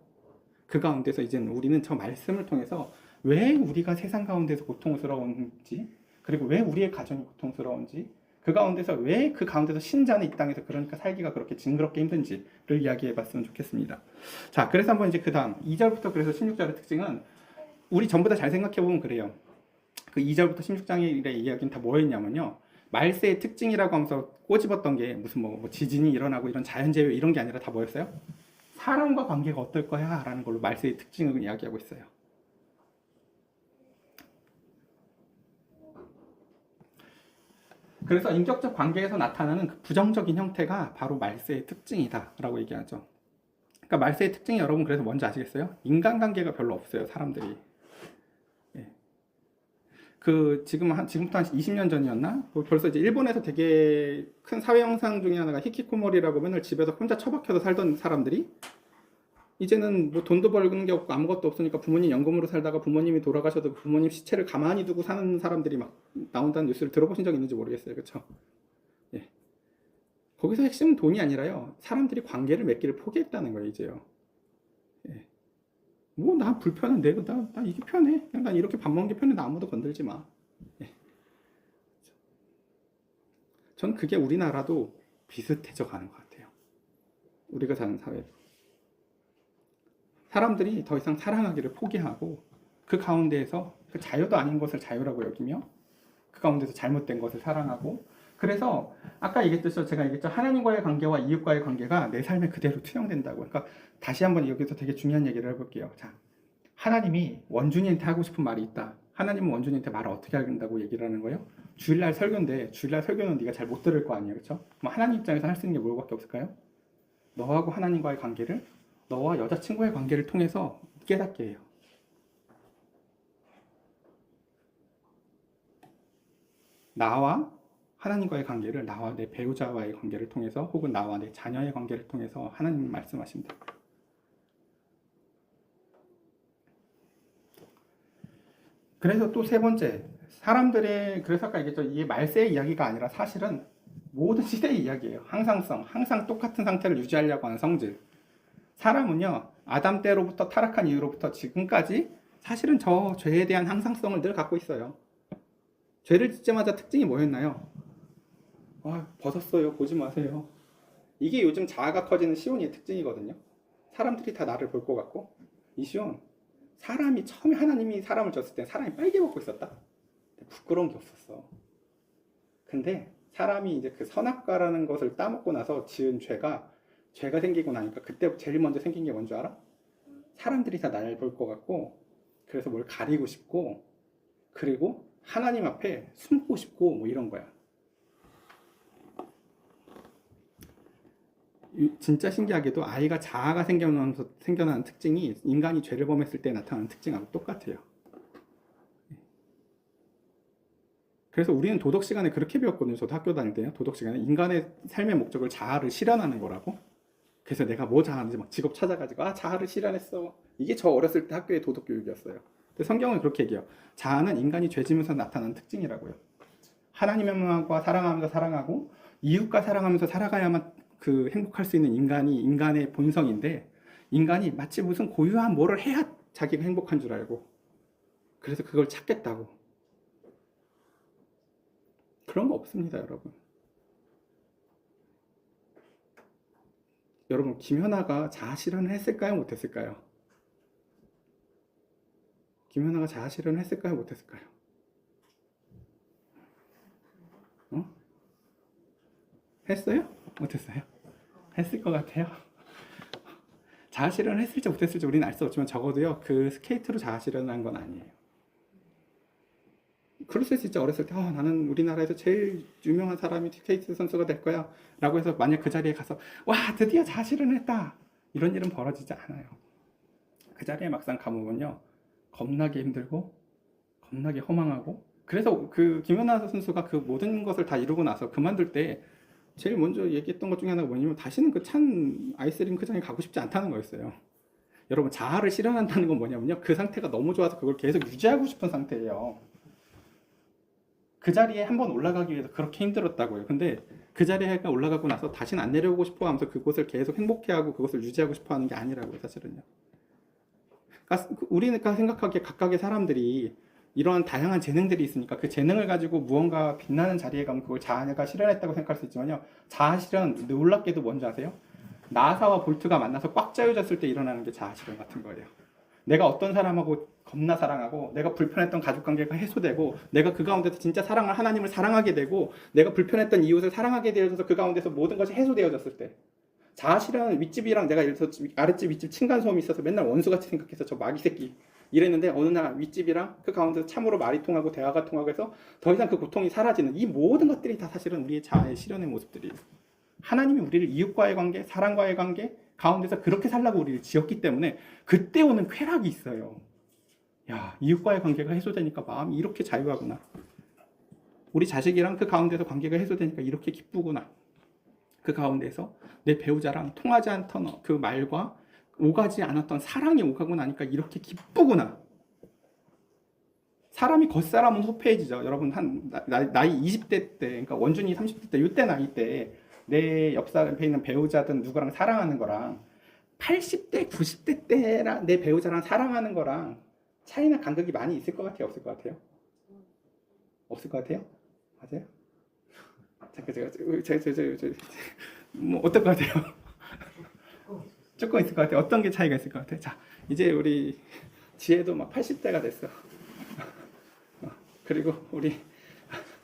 그 가운데서 이제는 우리는 저 말씀을 통해서 왜 우리가 세상 가운데서 고통스러운지, 그리고 왜 우리의 가정이 고통스러운지, 그 가운데서 왜 그 가운데서 신자는 이 땅에서 그러니까 살기가 그렇게 징그럽게 힘든지를 이야기해 봤으면 좋겠습니다. 자, 그래서 한번 이제 그 다음 2절부터 그래서 16절의 특징은 우리 전부 다 잘 생각해 보면 그래요. 그 2절부터 16장의 이야기는 다 뭐였냐면요. 말세의 특징이라고 하면서 꼬집었던 게 무슨 뭐 지진이 일어나고 이런 자연재해 이런 게 아니라 다 뭐였어요? 사람과 관계가 어떨 거야? 라는 걸로 말세의 특징을 이야기하고 있어요. 그래서 인격적 관계에서 나타나는 그 부정적인 형태가 바로 말세의 특징이다 라고 얘기하죠. 그러니까 말세의 특징이 여러분 그래서 뭔지 아시겠어요? 인간관계가 별로 없어요, 사람들이. 예. 지금부터 한 20년 전이었나? 벌써 이제 일본에서 되게 큰 사회 현상 중에 하나가 히키코모리라고 맨날 집에서 혼자 처박혀서 살던 사람들이 이제는 뭐 돈도 벌는 게 없고 아무것도 없으니까 부모님 연금으로 살다가 부모님이 돌아가셔도 부모님 시체를 가만히 두고 사는 사람들이 막 나온다는 뉴스를 들어보신 적 있는지 모르겠어요. 그렇죠? 예. 거기서 핵심은 돈이 아니라요. 사람들이 관계를 맺기를 포기했다는 거예요, 이제요. 예. 뭐 나 불편한데 나 이게 편해. 그냥 난 이렇게 밥 먹는 게 편해. 나 아무도 건들지 마. 예. 전 그게 우리나라도 비슷해져 가는 것 같아요. 우리가 사는 사회도. 사람들이 더 이상 사랑하기를 포기하고 그 가운데에서 그 자유도 아닌 것을 자유라고 여기며 그 가운데서 잘못된 것을 사랑하고 그래서 아까 제가 얘기했죠. 하나님과의 관계와 이웃과의 관계가 내 삶에 그대로 투영된다고. 그러니까 다시 한번 여기서 되게 중요한 얘기를 해볼게요. 자, 하나님이 원준이한테 하고 싶은 말이 있다. 하나님은 원준이한테 말을 어떻게 한다고 얘기를 하는 거예요? 주일날 설교인데 주일날 설교는 네가 잘 못 들을 거 아니에요, 그렇죠? 그럼 하나님 입장에서 할 수 있는 게 뭐밖에 없을까요? 너하고 하나님과의 관계를 너와 여자친구의 관계를 통해서 깨닫게 해요. 나와 하나님과의 관계를 나와 내 배우자와의 관계를 통해서 혹은 나와 내 자녀의 관계를 통해서 하나님이 말씀하십니다. 그래서 또 세 번째 사람들의 그래서 아까 얘기했죠. 이게 말세의 이야기가 아니라 사실은 모든 시대의 이야기예요. 항상성, 항상 똑같은 상태를 유지하려고 하는 성질. 사람은요, 아담 때로부터 타락한 이후로부터 지금까지 사실은 저 죄에 대한 항상성을 늘 갖고 있어요. 죄를 짓자마자 특징이 뭐였나요? 벗었어요. 보지 마세요. 이게 요즘 자아가 커지는 시온이의 특징이거든요. 사람들이 다 나를 볼 것 같고 이 시온, 사람이 처음에 하나님이 사람을 줬을 때 사람이 빨개 벗고 있었다. 부끄러운 게 없었어. 근데 사람이 이제 그 선악과라는 것을 따먹고 나서 지은 죄가 생기고 나니까 그때 제일 먼저 생긴 게 뭔지 알아? 사람들이 다 나를 볼 것 같고 그래서 뭘 가리고 싶고 그리고 하나님 앞에 숨고 싶고 뭐 이런 거야. 진짜 신기하게도 아이가 자아가 생겨나는 특징이 인간이 죄를 범했을 때 나타나는 특징하고 똑같아요. 그래서 우리는 도덕 시간에 그렇게 배웠거든요. 저도 학교 다닐 때요. 도덕 시간에 인간의 삶의 목적을 자아를 실현하는 거라고. 그래서 내가 뭐 자아인지 막 직업 찾아가지고 자아를 실현했어. 이게 저 어렸을 때 학교의 도덕 교육이었어요. 근데 성경은 그렇게 얘기해요. 자아는 인간이 죄 지면서 나타나는 특징이라고요. 하나님과 사랑하면서 사랑하고 이웃과 사랑하면서 살아가야만 그 행복할 수 있는 인간의 본성인데 인간이 마치 무슨 고유한 뭐를 해야 자기가 행복한 줄 알고 그래서 그걸 찾겠다고. 그런 거 없습니다, 여러분. 여러분, 김연아가 자아 실현을 했을까요? 못했을까요? 김연아가 자아 실현을 했을까요? 못했을까요? 했어요? 못했어요? 했을 것 같아요. 자아 실현을 했을지 못했을지 우리는 알 수 없지만 적어도요, 그 스케이트로 자아 실현을 한 건 아니에요. 그랬을 수 있죠. 어렸을 때 나는 우리나라에서 제일 유명한 사람이 스케이트 선수가 될 거야 라고 해서 만약 그 자리에 가서 와 드디어 자아 실현을 했다 이런 일은 벌어지지 않아요. 그 자리에 막상 가보면요 겁나게 힘들고 겁나게 허망하고 그래서 그 김연아 선수가 그 모든 것을 다 이루고 나서 그만둘 때 제일 먼저 얘기했던 것 중에 하나가 뭐냐면 다시는 그 찬 아이스링크장에 가고 싶지 않다는 거였어요. 여러분 자아를 실현한다는 건 뭐냐면요 그 상태가 너무 좋아서 그걸 계속 유지하고 싶은 상태예요. 그 자리에 한번 올라가기 위해서 그렇게 힘들었다고요. 근데 그 자리에 올라가고 나서 다시는 안 내려오고 싶어 하면서 그곳을 계속 행복해하고 그것을 유지하고 싶어 하는 게 아니라고요, 사실은요. 그러니까 우리가 생각하기에 각각의 사람들이 이런 다양한 재능들이 있으니까 그 재능을 가지고 무언가 빛나는 자리에 가면 그걸 자아가 실현했다고 생각할 수 있지만요. 자아 실현 놀랍게도 뭔지 아세요? 나사와 볼트가 만나서 꽉 짜여졌을 때 일어나는 게 자아 실현 같은 거예요. 내가 어떤 사람하고 겁나 사랑하고 내가 불편했던 가족관계가 해소되고 내가 그 가운데서 진짜 사랑을 하나님을 사랑하게 되고 내가 불편했던 이웃을 사랑하게 되어져서 그 가운데서 모든 것이 해소되어졌을 때 자아 실현 윗집이랑 내가 예를 들어서 아랫집 윗집 층간소음이 있어서 맨날 원수같이 생각해서 저 마귀 새끼 이랬는데 어느 날 윗집이랑 그 가운데서 참으로 말이 통하고 대화가 통하고 해서 더 이상 그 고통이 사라지는 이 모든 것들이 다 사실은 우리의 자아의 실현의 모습들이에요. 하나님이 우리를 이웃과의 관계, 사랑과의 관계 가운데서 그렇게 살라고 우리를 지었기 때문에 그때 오는 쾌락이 있어요. 야, 이웃과의 관계가 해소되니까 마음이 이렇게 자유하구나. 우리 자식이랑 그 가운데서 관계가 해소되니까 이렇게 기쁘구나. 그 가운데서 내 배우자랑 통하지 않던 그 말과 오가지 않았던 사랑이 오가고 나니까 이렇게 기쁘구나. 사람이 겉사람은 후패해지죠. 여러분 한 나이 20대 때, 그러니까 원준이 30대 때, 이때 나이 때 내 옆에 있는 배우자든 누구랑 사랑하는 거랑 80대, 90대 때랑 내 배우자랑 사랑하는 거랑 차이나 간극이 많이 있을 것 같아요? 없을 것 같아요? 없을 것 같아요? 맞아요? 제가 뭐 어떨 것 같아요? 조금 있을 것 같아요. 어떤 게 차이가 있을 것 같아요? 자, 이제 우리 지혜도 막 80대가 됐어. 그리고 우리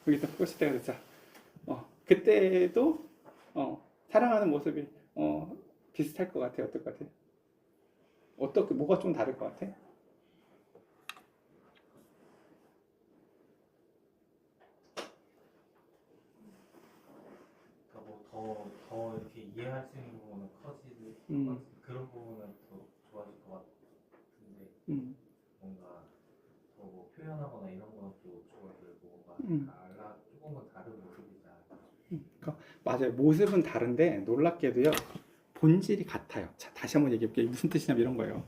또 90대가 됐어. 그때도 사랑하는 모습이 비슷할 것 같아요. 어떨 것 같아요? 어떻게 뭐가 좀 다를 것 같아? 더 이렇게 이해할 수 있는 부분은 커지고 그런 부분은 더 좋아질 것 같은데 뭔가 더 뭐 표현하거나 이런 것도 좋아지고 뭔가 조금은 다른 모습이다. 맞아요. 모습은 다른데 놀랍게도요. 본질이 같아요. 자, 다시 한번 얘기해볼게요. 무슨 뜻이냐면 이런 거예요.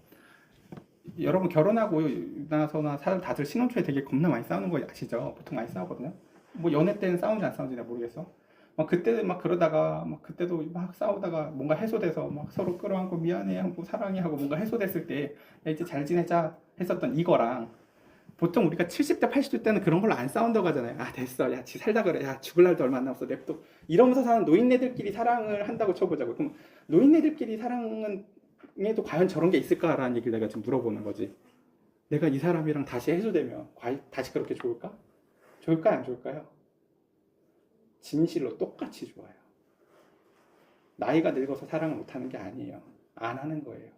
여러분 결혼하고 나서나 다들 신혼 초에 되게 겁나 많이 싸우는 거 아시죠? 보통 많이 싸우거든요. 뭐 연애 때는 싸우는지 안 싸우는지 내가 모르겠어. 막 그때 막 그러다가 막 그때도 막 싸우다가 뭔가 해소돼서 막 서로 끌어안고 미안해 하고 사랑해 하고 뭔가 해소됐을 때 야, 이제 잘 지내자 했었던 이거랑 보통 우리가 70대 80대 때는 그런 걸로 안 싸운다고 하잖아요. 아 됐어, 야 지 살다 그래, 야 죽을 날도 얼마 안 남았어 냅둬 이러면서 사는 노인네들끼리 사랑을 한다고 쳐보자고. 그럼 노인네들끼리 사랑은 에도 과연 저런 게 있을까라는 얘기를 내가 지금 물어보는 거지. 내가 이 사람이랑 다시 해소되면 다시 그렇게 좋을까? 좋을까요? 안 좋을까요? 진실로 똑같이 좋아요. 나이가 늙어서 사랑을 못하는 게 아니에요. 안 하는 거예요.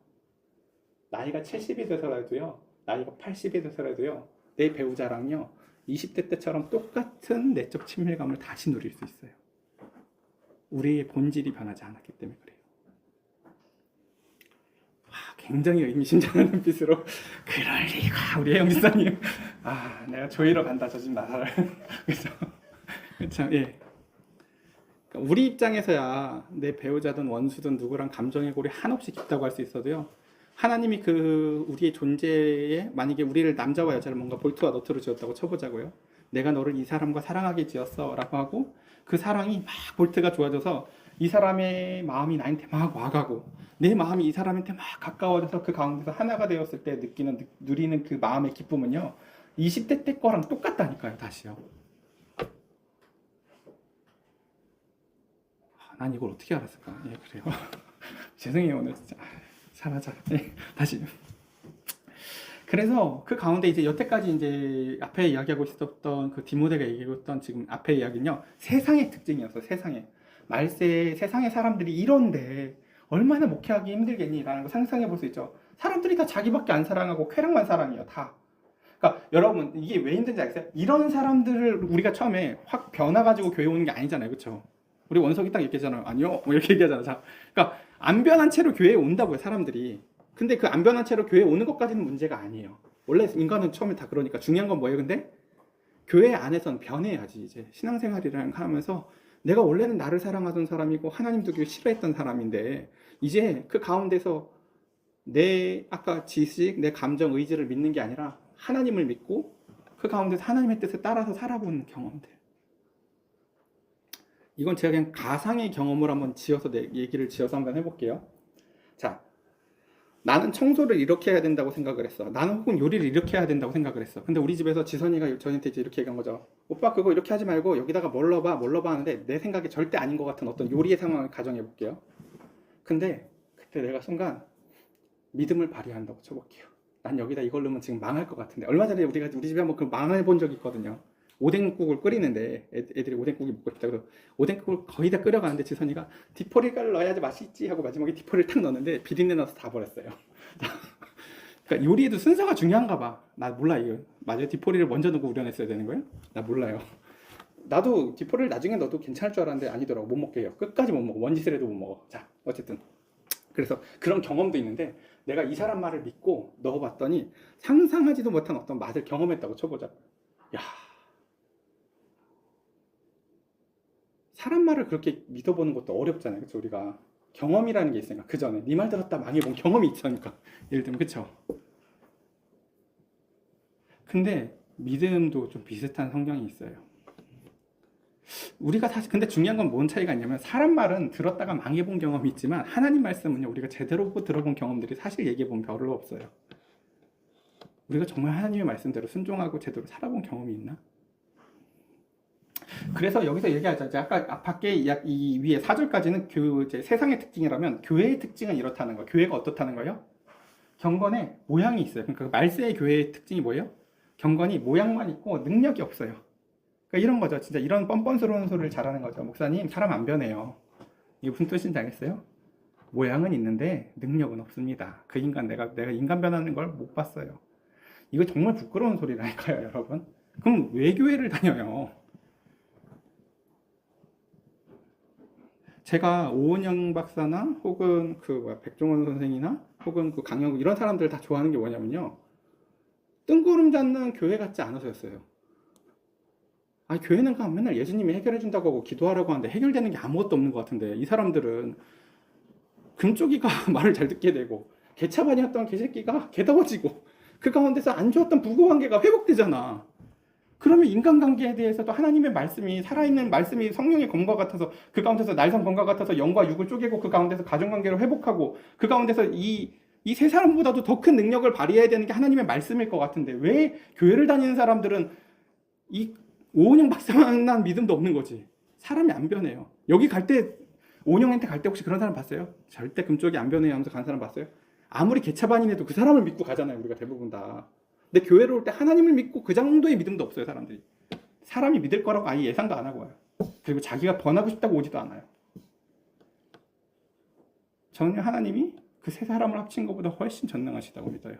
나이가 70이 돼서라도요, 나이가 80이 돼서라도요, 내 배우자랑요 20대 때처럼 똑같은 내적 친밀감을 다시 누릴 수 있어요. 우리의 본질이 변하지 않았기 때문에 그래요. 굉장히 의미심장한 눈빛으로 그럴 리가 우리 혜영 집사님. 내가 조이러 간다 저 집 나사를. 그래서 그렇죠. 예. 그러니까 우리 입장에서야 내 배우자든 원수든 누구랑 감정의 골이 한없이 깊다고 할 수 있어도요. 하나님이 그 우리의 존재에 만약에 우리를 남자와 여자를 뭔가 볼트와 너트로 지었다고 쳐보자고요. 내가 너를 이 사람과 사랑하게 지었어라고 하고 그 사랑이 막 볼트가 좋아져서 이 사람의 마음이 나한테 막 와가고 내 마음이 이 사람한테 막 가까워져서 그 가운데서 하나가 되었을 때 누리는 그 마음의 기쁨은요 20대 때 거랑 똑같다니까요. 다시요. 난 이걸 어떻게 알았을까? 예, 그래요. 죄송해요 오늘 진짜. 잘하자. 예, 다시. 그래서 그 가운데 이제 여태까지 이제 앞에 이야기하고 있었던 그 디모데가 얘기했던 지금 앞에 이야기는요 세상의 특징이었어. 세상의 사람들이 이런데 얼마나 목회하기 힘들겠니라는 거 상상해 볼 수 있죠. 사람들이 다 자기밖에 안 사랑하고 쾌락만 사랑해요. 다. 그러니까 여러분 이게 왜 힘든지 알겠어요? 이런 사람들을 우리가 처음에 확 변화가지고 교회 오는 게 아니잖아요. 그렇죠? 우리 원석이 딱 얘기하잖아요. 아니요 뭐 이렇게 얘기하잖아. 자, 그러니까 안 변한 채로 교회에 온다고요. 사람들이. 근데 그 안 변한 채로 교회에 오는 것까지는 문제가 아니에요. 원래 인간은 처음에 다 그러니까. 중요한 건 뭐예요? 근데 교회 안에서는 변해야지. 이제 신앙생활이랑 하면서 내가 원래는 나를 사랑하던 사람이고 하나님도 되게 싫어했던 사람인데 이제 그 가운데서 내 아까 지식, 내 감정, 의지를 믿는 게 아니라 하나님을 믿고 그 가운데서 하나님의 뜻에 따라서 살아보는 경험들. 이건 제가 그냥 가상의 경험을 한번 얘기를 지어서 한번 해볼게요. 자, 나는 청소를 이렇게 해야 된다고 생각을 했어. 나는 혹은 요리를 이렇게 해야 된다고 생각을 했어. 근데 우리 집에서 지선이가 저한테 이제 이렇게 얘기한 거죠. 오빠 그거 이렇게 하지 말고 여기다가 뭘 넣어봐 하는데 내 생각이 절대 아닌 것 같은 어떤 요리의 상황을 가정해 볼게요. 근데 그때 내가 순간 믿음을 발휘한다고 쳐볼게요. 난 여기다 이걸 넣으면 지금 망할 것 같은데. 얼마 전에 우리 집에 한번 그 망해 본 적이 있거든요. 오뎅국을 끓이는데 애들이 오뎅국이 먹고 싶다 그래서 오뎅국을 거의 다 끓여가는데 지선이가 디포리를 넣어야지 맛있지 하고 마지막에 디포리를 탁 넣었는데 비린내 나서 다 버렸어요. 그러니까 요리에도 순서가 중요한가 봐. 나 몰라 이거. 맞아요? 디포리를 먼저 넣고 우려냈어야 되는 거예요? 나 몰라요. 나도 디포리를 나중에 넣어도 괜찮을 줄 알았는데 아니더라고. 못 먹게 해요. 끝까지 못 먹어. 원짓이라도 못 먹어. 자 어쨌든 그래서 그런 경험도 있는데 내가 이 사람 말을 믿고 넣어봤더니 상상하지도 못한 어떤 맛을 경험했다고 쳐보자. 야, 사람 말을 그렇게 믿어보는 것도 어렵잖아요. 그쵸? 우리가 경험이라는 게 있으니까 그 전에 네 말 들었다 망해본 경험이 있으니까 예를 들면 그쵸? 근데 믿음도 좀 비슷한 성향이 있어요. 우리가 사실 근데 중요한 건 뭔 차이가 있냐면 사람 말은 들었다가 망해본 경험이 있지만 하나님 말씀은요 우리가 제대로 들어본 경험들이 사실 얘기해보면 별로 없어요. 우리가 정말 하나님의 말씀대로 순종하고 제대로 살아본 경험이 있나? 그래서 여기서 얘기하자. 아까 밖에 이 위에 4절까지는 이제 세상의 특징이라면 교회의 특징은 이렇다는 거예요. 교회가 어떻다는 거예요? 경건의 모양이 있어요. 그러니까 말세의 교회의 특징이 뭐예요? 경건이 모양만 있고 능력이 없어요. 그러니까 이런 거죠. 진짜 이런 뻔뻔스러운 소리를 잘하는 거죠. 목사님, 사람 안 변해요. 이게 무슨 뜻인지 알겠어요? 모양은 있는데 능력은 없습니다. 그 인간 내가 인간 변하는 걸 못 봤어요. 이거 정말 부끄러운 소리라니까요, 여러분. 그럼 왜 교회를 다녀요? 제가 오은영 박사나 혹은 백종원 선생이나 혹은 강영국 이런 사람들 다 좋아하는 게 뭐냐면요. 뜬구름 잡는 교회 같지 않아서였어요. 아니 교회는 그냥 맨날 예수님이 해결해 준다고 하고 기도하라고 하는데 해결되는 게 아무것도 없는 것 같은데 이 사람들은 금쪽이가 말을 잘 듣게 되고 개차반이었던 개새끼가 개더워지고 그 가운데서 안 좋았던 부부관계가 회복되잖아. 그러면 인간관계에 대해서도 하나님의 말씀이 살아있는 말씀이 성령의 검과 같아서 그 가운데서 날선 검과 같아서 영과 육을 쪼개고 그 가운데서 가정관계를 회복하고 그 가운데서 이 세 사람보다도 더 큰 능력을 발휘해야 되는 게 하나님의 말씀일 것 같은데 왜 교회를 다니는 사람들은 이 오은영 박사만한 믿음도 없는 거지. 사람이 안 변해요. 여기 갈 때 오은영한테 갈 때 혹시 그런 사람 봤어요? 절대 금쪽이 안 변해요 하면서 가는 사람 봤어요? 아무리 개차반인해도 그 사람을 믿고 가잖아요. 우리가 대부분 다. 근데 교회로 올 때 하나님을 믿고 그 정도의 믿음도 없어요. 사람들이. 사람이 믿을 거라고 아예 예상도 안 하고 와요. 그리고 자기가 번하고 싶다고 오지도 않아요. 저는 하나님이 그 세 사람을 합친 것보다 훨씬 전능하시다고 믿어요.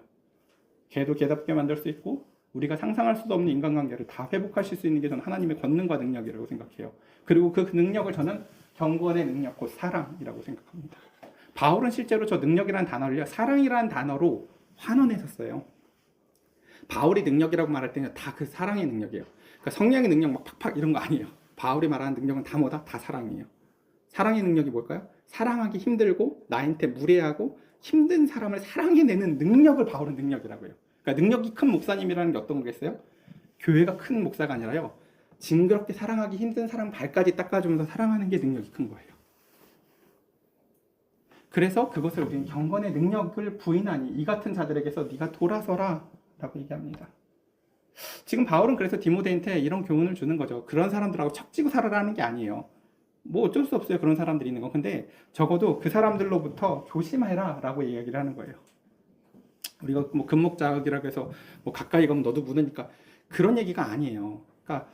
걔도 걔답게 만들 수 있고 우리가 상상할 수도 없는 인간관계를 다 회복하실 수 있는 게 저는 하나님의 권능과 능력이라고 생각해요. 그리고 그 능력을 저는 경건의 능력, 곧 사랑이라고 생각합니다. 바울은 실제로 저 능력이라는 단어를요, 사랑이라는 단어로 환원했었어요. 바울이 능력이라고 말할 때는 다 그 사랑의 능력이에요. 그러니까 성령의 능력 막 팍팍 이런 거 아니에요. 바울이 말하는 능력은 다 뭐다? 다 사랑이에요. 사랑의 능력이 뭘까요? 사랑하기 힘들고 나한테 무례하고 힘든 사람을 사랑해내는 능력을 바울은 능력이라고 해요. 그러니까 능력이 큰 목사님이라는 게 어떤 거겠어요? 교회가 큰 목사가 아니라요. 징그럽게 사랑하기 힘든 사람 발까지 닦아주면서 사랑하는 게 능력이 큰 거예요. 그래서 그것을 우리는 경건의 능력을 부인하니 이 같은 자들에게서 네가 돌아서라 라고 얘기합니다. 지금 바울은 그래서 디모데한테 이런 교훈을 주는 거죠. 그런 사람들하고 척지고 살아라는 게 아니에요. 뭐 어쩔 수 없어요. 그런 사람들이 있는 건. 근데 적어도 그 사람들로부터 조심해라 라고 이야기를 하는 거예요. 우리가 뭐 금목자극이라고 해서 뭐 가까이 가면 너도 묻으니까 그런 얘기가 아니에요. 그러니까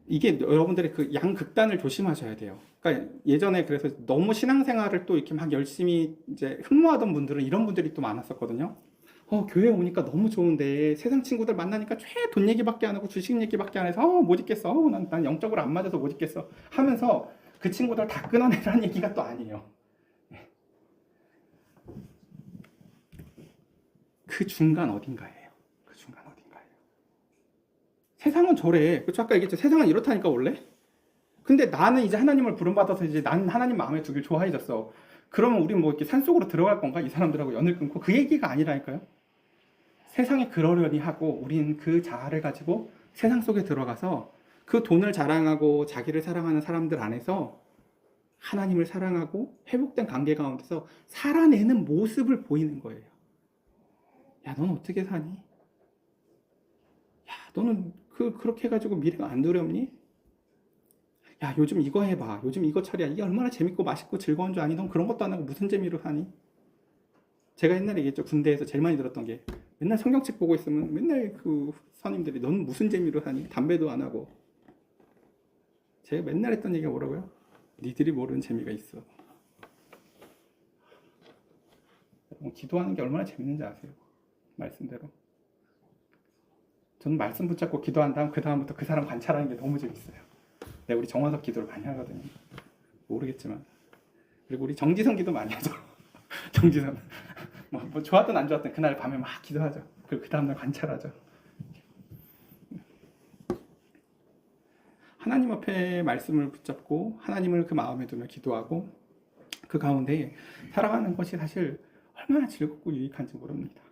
이게 여러분들이 그 양극단을 조심하셔야 돼요. 그러니까 예전에 그래서 너무 신앙생활을 또 이렇게 막 열심히 이제 흠모하던 분들은 이런 분들이 또 많았었거든요. 교회 오니까 너무 좋은데 세상 친구들 만나니까 죄 돈 얘기밖에 안 하고 주식 얘기밖에 안 해서 못 있겠어. 난 영적으로 안 맞아서 못 있겠어. 하면서 그 친구들 다 끊어내라는 얘기가 또 아니에요. 그 중간 어딘가예요. 그 중간 어딘가예요. 세상은 저래. 그쵸? 아까 얘기했죠. 세상은 이렇다니까 원래. 근데 나는 이제 하나님을 부름받아서 이제 난 하나님 마음에 두길 좋아해졌어. 그러면 우리 뭐 이렇게 산속으로 들어갈 건가? 이 사람들하고 연을 끊고 그 얘기가 아니라니까요. 세상에 그러려니 하고 우린 그 자아를 가지고 세상 속에 들어가서 그 돈을 자랑하고 자기를 사랑하는 사람들 안에서 하나님을 사랑하고 회복된 관계 가운데서 살아내는 모습을 보이는 거예요. 야, 넌 어떻게 사니? 야, 너는 그렇게 해가지고 미래가 안 두렵니? 야, 요즘 이거 해봐. 요즘 이거 처리야. 이게 얼마나 재밌고 맛있고 즐거운 줄 아니? 넌 그런 것도 안 하고 무슨 재미로 사니? 제가 옛날에 얘기했죠. 군대에서 제일 많이 들었던 게 맨날 성경책 보고 있으면 맨날 그 선임들이 넌 무슨 재미로 사니? 담배도 안 하고. 제가 맨날 했던 얘기가 뭐라고요? 니들이 모르는 재미가 있어. 기도하는 게 얼마나 재밌는지 아세요? 말씀대로. 저는 말씀 붙잡고 기도한 다음 그 다음부터 그 사람 관찰하는 게 너무 재밌어요. 내가 우리 정원석 기도를 많이 하거든요. 모르겠지만. 그리고 우리 정지성 기도 많이 하죠. 정지성. 뭐 좋았든 안 좋았든 그날 밤에 막 기도하죠. 그리고 그 다음날 관찰하죠. 하나님 앞에 말씀을 붙잡고 하나님을 그 마음에 두며 기도하고 그 가운데 살아가는 것이 사실 얼마나 즐겁고 유익한지 모릅니다.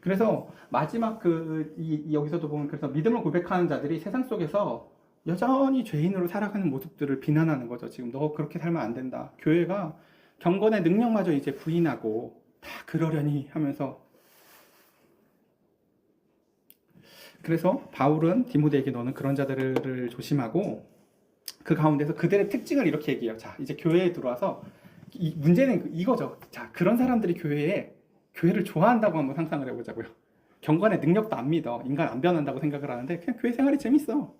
그래서 마지막 여기서도 보면 그래서 믿음을 고백하는 자들이 세상 속에서 여전히 죄인으로 살아가는 모습들을 비난하는 거죠. 지금 너 그렇게 살면 안 된다. 교회가 경건의 능력마저 이제 부인하고 다 그러려니 하면서 그래서 바울은 디모데에게 너는 그런 자들을 조심하고 그 가운데서 그들의 특징을 이렇게 얘기해요. 자, 이제 교회에 들어와서 문제는 이거죠. 자, 그런 사람들이 교회를 좋아한다고 한번 상상을 해보자고요. 경건의 능력도 안 믿어. 인간 안 변한다고 생각을 하는데 그냥 교회 생활이 재밌어.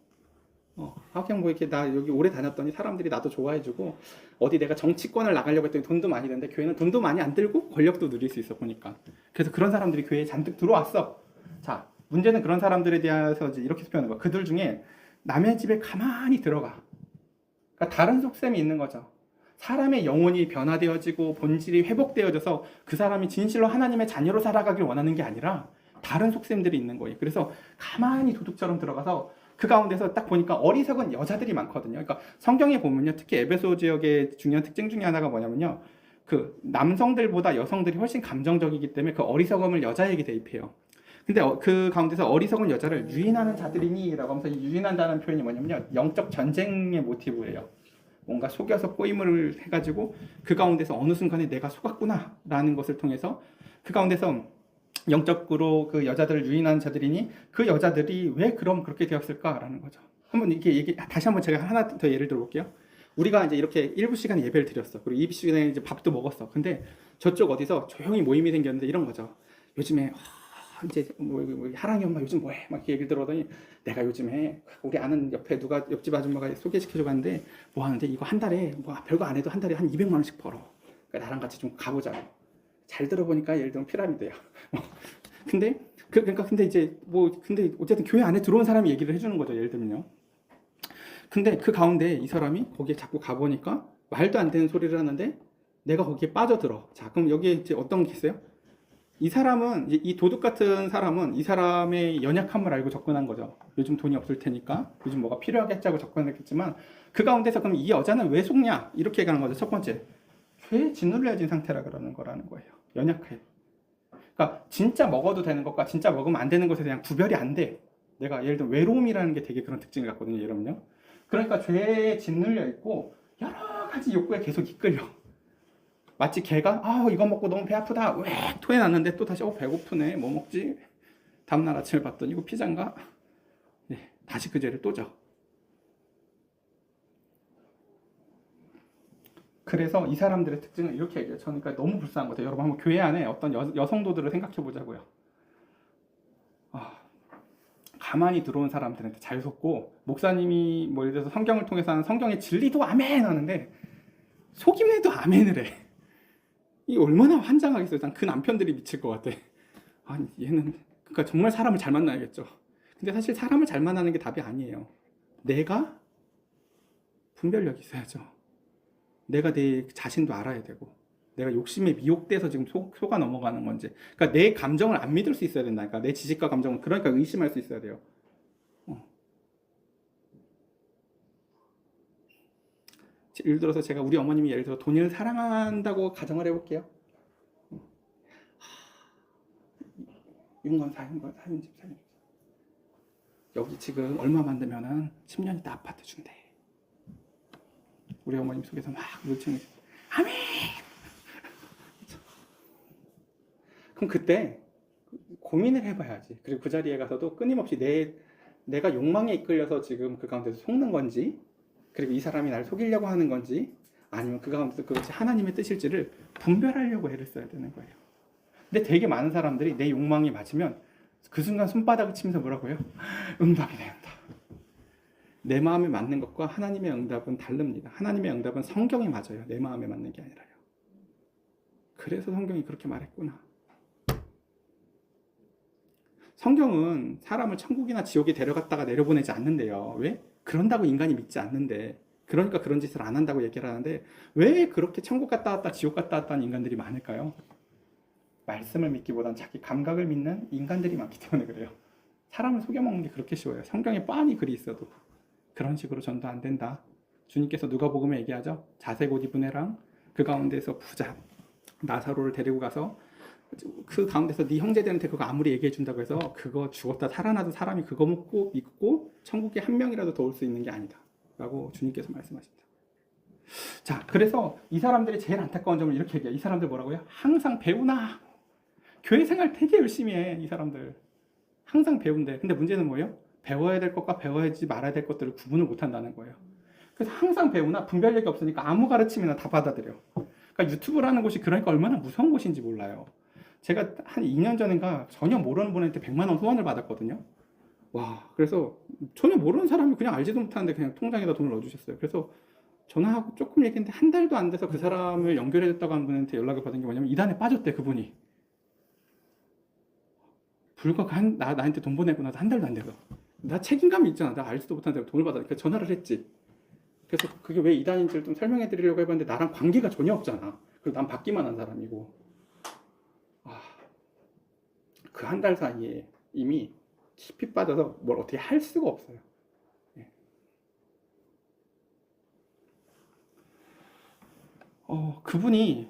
그냥 뭐 이렇게 나 여기 오래 다녔더니 사람들이 나도 좋아해주고 어디 내가 정치권을 나가려고 했더니 돈도 많이 드는데 교회는 돈도 많이 안 들고 권력도 누릴 수 있어 보니까. 그래서 그런 사람들이 교회에 잔뜩 들어왔어. 자, 문제는 그런 사람들에 대해서 이제 이렇게 표현하는 거야. 그들 중에 남의 집에 가만히 들어가. 그러니까 다른 속셈이 있는 거죠. 사람의 영혼이 변화되어지고 본질이 회복되어져서 그 사람이 진실로 하나님의 자녀로 살아가길 원하는 게 아니라 다른 속셈들이 있는 거예요. 그래서 가만히 도둑처럼 들어가서 그 가운데서 딱 보니까 어리석은 여자들이 많거든요. 그러니까 성경에 보면요, 특히 에베소 지역의 중요한 특징 중에 하나가 뭐냐면요, 그 남성들보다 여성들이 훨씬 감정적이기 때문에 그 어리석음을 여자에게 대입해요. 근데 그 가운데서 어리석은 여자를 유인하는 자들이니라고 하면서 이 유인한다는 표현이 뭐냐면요, 영적 전쟁의 모티브예요. 뭔가 속여서 꼬임을 해가지고 그 가운데서 어느 순간에 내가 속았구나라는 것을 통해서 그 가운데서 영적으로 그 여자들을 유인하는 자들이니 그 여자들이 왜 그럼 그렇게 되었을까라는 거죠. 한번 이렇게 다시 한번 제가 하나 더 예를 들어볼게요. 우리가 이제 이렇게 1부시간 예배를 드렸어. 그리고 2부시간에 이제 밥도 먹었어. 근데 저쪽 어디서 조용히 모임이 생겼는데 이런 거죠. 요즘에 이제 뭐 하랑이 엄마 요즘 뭐해? 막 이렇게 얘기를 들어보더니 내가 요즘에 우리 아는 옆에 누가 옆집 아줌마가 소개시켜줘 갔는데 뭐 하는데 이거 한 달에 뭐 별거 안 해도 한 달에 한 200만 원씩 벌어. 그러니까 나랑 같이 좀 가보자고. 잘 들어보니까 예를 들면 피라미드야. 근데 이제 근데 어쨌든 교회 안에 들어온 사람이 얘기를 해주는 거죠. 예를 들면요. 근데 그 가운데 이 사람이 거기에 자꾸 가보니까 말도 안 되는 소리를 하는데 내가 거기에 빠져들어. 자, 그럼 여기에 이제 어떤 게 있어요? 이 사람은 이 도둑 같은 사람은 이 사람의 연약함을 알고 접근한 거죠. 요즘 돈이 없을 테니까 요즘 뭐가 필요하겠자고 접근했겠지만 그 가운데서 그럼 이 여자는 왜 속냐? 이렇게 얘기하는 거죠. 첫 번째, 죄에 짓눌려진 상태라 그러는 거라는 거예요. 연약해. 그러니까 진짜 먹어도 되는 것과 진짜 먹으면 안 되는 것에 대한 구별이 안 돼. 내가 예를 들면 외로움이라는 게 되게 그런 특징을 갖거든요. 여러분요. 그러니까 죄에 짓눌려 있고 여러 가지 욕구에 계속 이끌려. 마치 개가 이거 먹고 너무 배 아프다. 왜 토해놨는데 또 다시 배고프네. 뭐 먹지? 다음날 아침에 봤더니 이거 피자인가? 네, 다시 그 죄를 또 져. 그래서 이 사람들의 특징은 이렇게 얘기해요. 저는 그러니까 너무 불쌍한 것 같아요. 여러분 한번 교회 안에 어떤 여성도들을 생각해 보자고요. 가만히 들어온 사람들한테 잘 속고 목사님이 뭐 예를 들어서 성경을 통해서 하는 성경의 진리도 아멘 하는데 속임에도 아멘을 해. 이 얼마나 환장하겠어요. 난 그 남편들이 미칠 것 같아. 아니 얘는 그러니까 정말 사람을 잘 만나야겠죠. 근데 사실 사람을 잘 만나는 게 답이 아니에요. 내가 분별력이 있어야죠. 내가 내 자신도 알아야 되고 내가 욕심에 미혹돼서 지금 속아 넘어가는 건지, 그러니까 내 감정을 안 믿을 수 있어야 된다. 그러니까 내 지식과 감정을 그러니까 의심할 수 있어야 돼요. 예를 들어서 제가 우리 어머님이 예를 들어 돈을 사랑한다고 가정을 해볼게요. 윤건 사는 집 여기 지금 얼마 만들면은 10년 있다 아파트 준대. 우리 어머님 속에서 막 물청이 아멘. 그럼 그때 고민을 해봐야지. 그리고 그 자리에 가서도 끊임없이 내가 욕망에 이끌려서 지금 그 가운데서 속는 건지, 그리고 이 사람이 나를 속이려고 하는 건지, 아니면 그 가운데서 그것이 하나님의 뜻일지를 분별하려고 애를 써야 되는 거예요. 근데 되게 많은 사람들이 내 욕망이 맞으면 그 순간 손바닥을 치면서 뭐라고 해요? 응답이 된다. 내 마음에 맞는 것과 하나님의 응답은 다릅니다. 하나님의 응답은 성경에 맞아요. 내 마음에 맞는 게 아니라요. 그래서 성경이 그렇게 말했구나. 성경은 사람을 천국이나 지옥에 데려갔다가 내려보내지 않는데요. 왜? 그런다고 인간이 믿지 않는데, 그러니까 그런 짓을 안 한다고 얘기를 하는데, 왜 그렇게 천국 갔다 왔다 지옥 갔다 왔다 하는 인간들이 많을까요? 말씀을 믿기보단 자기 감각을 믿는 인간들이 많기 때문에 그래요. 사람을 속여먹는 게 그렇게 쉬워요. 성경에 뻔히 글이 있어도 그런 식으로 전도 안 된다. 주님께서 누가복음에 얘기하죠. 자색 옷 입은 애랑 그 가운데서 부자 나사로를 데리고 가서 그 가운데서 네 형제들한테 그거 아무리 얘기해 준다고 해서 그거 죽었다 살아나도 사람이 그거 믿고 천국에 한 명이라도 더 올 수 있는 게 아니다 라고 주님께서 말씀하십니다. 자, 그래서 이 사람들이 제일 안타까운 점을 이렇게 얘기해요. 이 사람들 뭐라고요? 항상 배우나. 교회 생활 되게 열심히 해. 이 사람들 항상 배운대. 근데 문제는 뭐예요? 배워야 될 것과 배워야지 말아야 될 것들을 구분을 못 한다는 거예요. 그래서 항상 배우나 분별력이 없으니까 아무 가르침이나 다 받아들여. 그러니까 유튜브라는 곳이 그러니까 얼마나 무서운 곳인지 몰라요. 제가 한 2년 전인가 전혀 모르는 분한테 100만 원 후원을 받았거든요. 와, 그래서 전혀 모르는 사람이 그냥 알지도 못하는데 그냥 통장에다 돈을 넣어주셨어요. 그래서 전화하고 조금 얘기했는데 한 달도 안 돼서 그 사람을 연결해줬다고 하는 분한테 연락을 받은 게 뭐냐면 이단에 빠졌대, 그분이. 불과 나한테 돈 보내고 나서 한 달도 안 돼서. 나 책임감이 있잖아. 나 알지도 못하는데 돈을 받으니까 전화를 했지. 그래서 그게 왜 이단인지를 좀 설명해 드리려고 해봤는데 나랑 관계가 전혀 없잖아. 그리고 난 받기만 한 사람이고. 그 한 달 사이에 이미 깊이 빠져서 뭘 어떻게 할 수가 없어요. 예. 그분이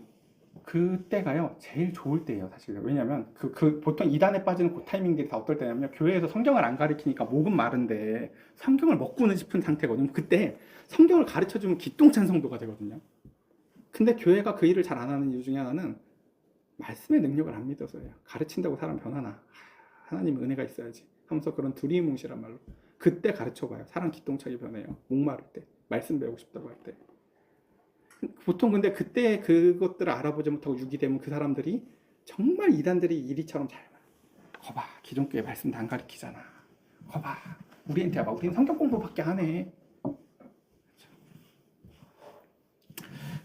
그때가요 제일 좋을 때예요, 사실. 왜냐면 보통 이단에 빠지는 그 타이밍들이 다 어떨 때냐면 교회에서 성경을 안 가르치니까 목은 마른데 성경을 먹고는 싶은 상태거든요. 그때 성경을 가르쳐주면 기똥찬 성도가 되거든요. 근데 교회가 그 일을 잘 안 하는 이유 중에 하나는 말씀의 능력을 안 믿어서예요. 가르친다고 사람 변하나? 하나님 은혜가 있어야지 하면서 그런 두리뭉실한 말로 그때 가르쳐봐요. 사람 기똥차게 변해요. 목마를 때, 말씀 배우고 싶다고 할 때. 보통 근데 그때 그것들을 알아보지 못하고 유기되면 그 사람들이 정말 이단들이 이리처럼 잘 거봐, 기존 교회 말씀 다 안 가르치잖아. 거봐, 우리한테 와봐. 우리는 성경 공부밖에 안 해.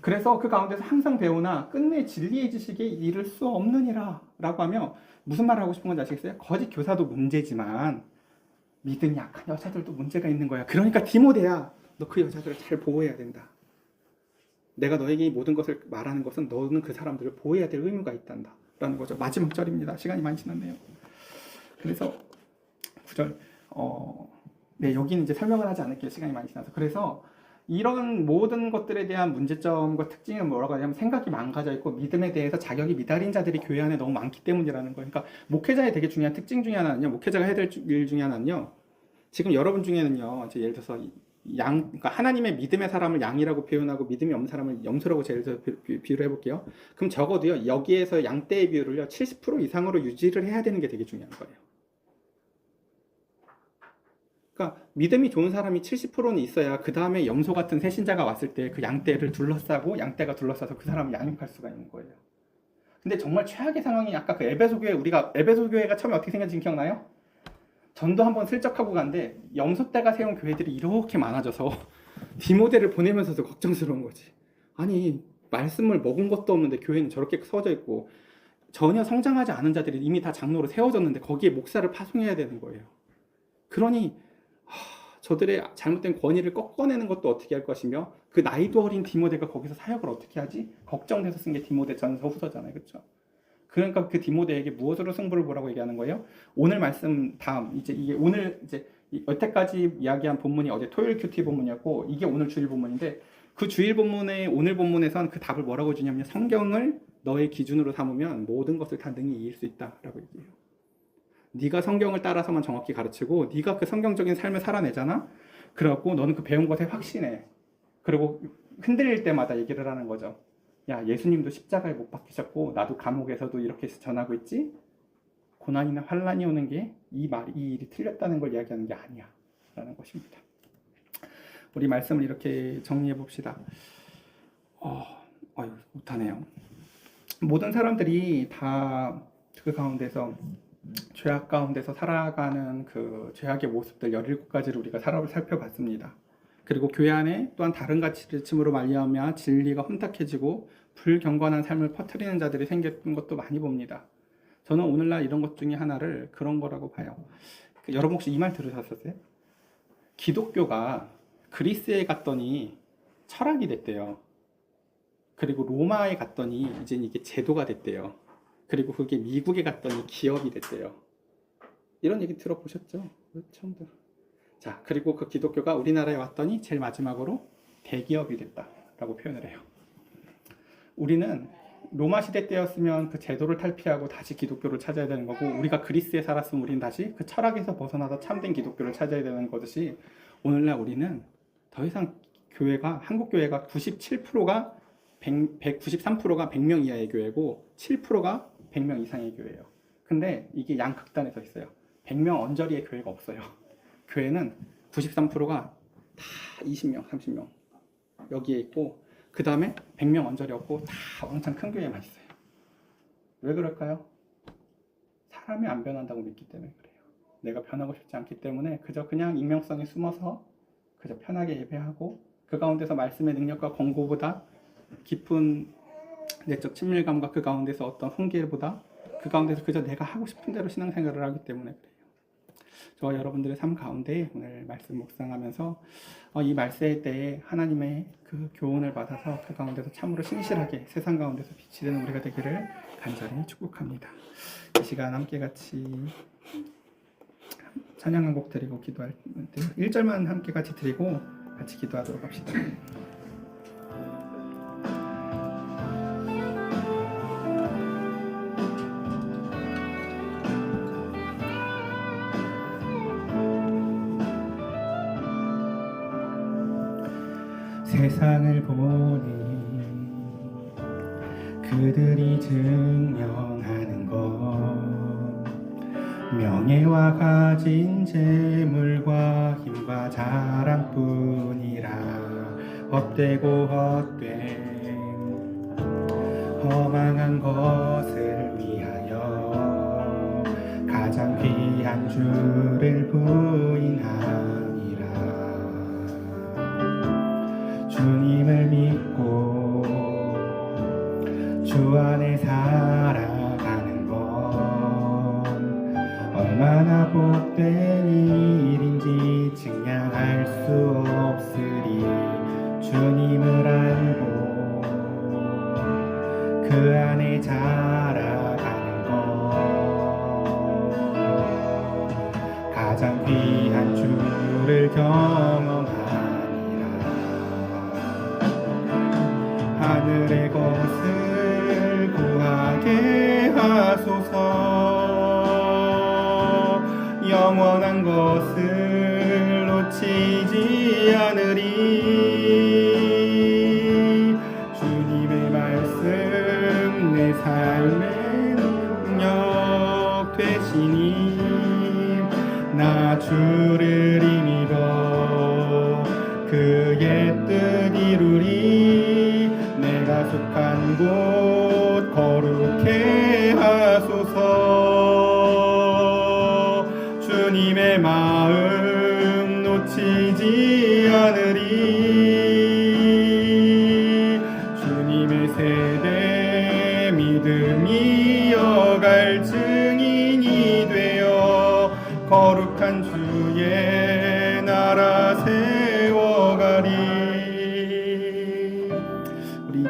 그래서 그 가운데서 항상 배우나 끝내 진리의 지식에 이를 수 없느니라 라고 하며 무슨 말을 하고 싶은 건지 아시겠어요? 거짓 교사도 문제지만 믿음이 약한 여자들도 문제가 있는 거야. 그러니까 디모데야, 너 그 여자들을 잘 보호해야 된다. 내가 너에게 이 모든 것을 말하는 것은 너는 그 사람들을 보호해야 될 의무가 있단다 라는 거죠. 마지막 절입니다. 시간이 많이 지났네요. 그래서 9절 네, 여기는 이제 설명을 하지 않을게요. 시간이 많이 지나서. 그래서 이런 모든 것들에 대한 문제점과 특징은 뭐라고 하냐면 생각이 망가져 있고 믿음에 대해서 자격이 미달인 자들이 교회 안에 너무 많기 때문이라는 거예요. 그러니까 목회자의 되게 중요한 특징 중에 하나는요. 목회자가 해야 될 일 중에 하나는요. 지금 여러분 중에는요. 이제 예를 들어서 그러니까 하나님의 믿음의 사람을 양이라고 표현하고 믿음이 없는 사람을 염소라고 예를 들어서 비유를 해볼게요. 그럼 적어도요. 여기에서 양떼의 비율을요. 70% 이상으로 유지를 해야 되는 게 되게 중요한 거예요. 그러니까 믿음이 좋은 사람이 70%는 있어야 그 다음에 염소 같은 새신자가 왔을 때 그 양떼를 둘러싸고 양떼가 둘러싸서 그 사람을 양육할 수가 있는 거예요. 근데 정말 최악의 상황이 아까 그 에베소 교회가 처음에 어떻게 생겼는지 기억나요? 전도 한번 슬쩍 하고 간데 염소떼가 세운 교회들이 이렇게 많아져서 디모데를 보내면서도 걱정스러운 거지. 아니 말씀을 먹은 것도 없는데 교회는 저렇게 서져 있고 전혀 성장하지 않은 자들이 이미 다 장로로 세워졌는데 거기에 목사를 파송해야 되는 거예요. 그러니 저들의 잘못된 권위를 꺾어내는 것도 어떻게 할 것이며 그 나이도 어린 디모데가 거기서 사역을 어떻게 하지? 걱정돼서 쓴 게 디모데 전서 후서잖아요. 그렇죠? 그러니까 그 디모데에게 무엇으로 승부를 보라고 얘기하는 거예요? 오늘 말씀 다음 이제 이게 오늘 이제 여태까지 이야기한 본문이 어제 토요일 큐티 본문이었고 이게 오늘 주일 본문인데 그 주일 본문의 오늘 본문에선 그 답을 뭐라고 주냐면 성경을 너의 기준으로 삼으면 모든 것을 다 능히 이길 수 있다라고 얘기해요. 네가 성경을 따라서만 정확히 가르치고 네가 그 성경적인 삶을 살아내잖아. 그래갖고 너는 그 배운 것에 확신해. 그리고 흔들릴 때마다 얘기를 하는 거죠. 야, 예수님도 십자가에 못 박히셨고 나도 감옥에서도 이렇게 전하고 있지? 고난이나 환란이 오는 게 이 일이 틀렸다는 걸 이야기하는 게 아니야 라는 것입니다. 우리 말씀을 이렇게 정리해 봅시다. 못하네요. 모든 사람들이 다 그 가운데서 죄악 가운데서 살아가는 그 죄악의 모습들 17가지를 우리가 살펴봤습니다. 그리고 교회 안에 또한 다른 가르침으로 말미암아 진리가 혼탁해지고 불경건한 삶을 퍼뜨리는 자들이 생겼던 것도 많이 봅니다. 저는 오늘날 이런 것 중에 하나를 그런 거라고 봐요. 여러분 혹시 이 말 들으셨어요? 기독교가 그리스에 갔더니 철학이 됐대요. 그리고 로마에 갔더니 이제 이게 제도가 됐대요. 그리고 그게 미국에 갔더니 기업이 됐대요. 이런 얘기 들어보셨죠? 처음 들어. 자, 그리고 그 기독교가 우리나라에 왔더니 제일 마지막으로 대기업이 됐다라고 표현을 해요. 우리는 로마 시대 때였으면 그 제도를 탈피하고 다시 기독교를 찾아야 되는 거고, 우리가 그리스에 살았으면 우리는 다시 그 철학에서 벗어나서 참된 기독교를 찾아야 되는 것이, 오늘날 우리는 더 이상 교회가, 한국 교회가 97%가 193%가 100명 이하의 교회고 7%가 100명 이상의 교회예요. 근데 이게 양극단에 서 있어요. 100명 언저리의 교회가 없어요. 교회는 93%가 다 20명, 30명 여기에 있고, 그 다음에 100명 언저리 없고 다 왕창 큰 교회만 있어요. 왜 그럴까요? 사람이 안 변한다고 믿기 때문에 그래요. 내가 변하고 싶지 않기 때문에 그냥 익명성에 숨어서 그저 편하게 예배하고, 그 가운데서 말씀의 능력과 권고보다 깊은 내적 친밀감과 그 가운데서 어떤 훈계보다 그 가운데서 그저 내가 하고 싶은 대로 신앙생활을 하기 때문에 그래요. 저와 여러분들의 삶 가운데 오늘 말씀 묵상하면서 이 말세의 때에 하나님의 그 교훈을 받아서 그 가운데서 참으로 신실하게 세상 가운데서 빛이 되는 우리가 되기를 간절히 축복합니다. 이 시간 함께 같이 찬양 한 곡 드리고 기도할 때 1절만 함께 같이 드리고 같이 기도하도록 합시다. 세상을 보니 그들이 증명하는 것, 명예와 가진 재물과 힘과 자랑뿐이라 헛되고 헛된 허망한 것을 위하여 가장 귀한 주를 부인하니라. 주님을 믿고 주 안에 살아가는 건 얼마나 복된 일인지 증량할 수 없으리. 주님을 알고 그 안에 자라가는 건 가장 귀한 주를 경험하니라. 하늘의 것을 구하게 하소서. 영원한 것을 놓치지 않으리. 주님의 말씀 내 삶의 능력 되시니 나 주를 힘입어 그의 뜻 이루리. 내가 속한 곳 거룩해 하소서. 주님의 마음 놓치지 않으리. 주님의 세대 믿음 이어갈 증인이 되어 거룩한 주의 나라 세워가리.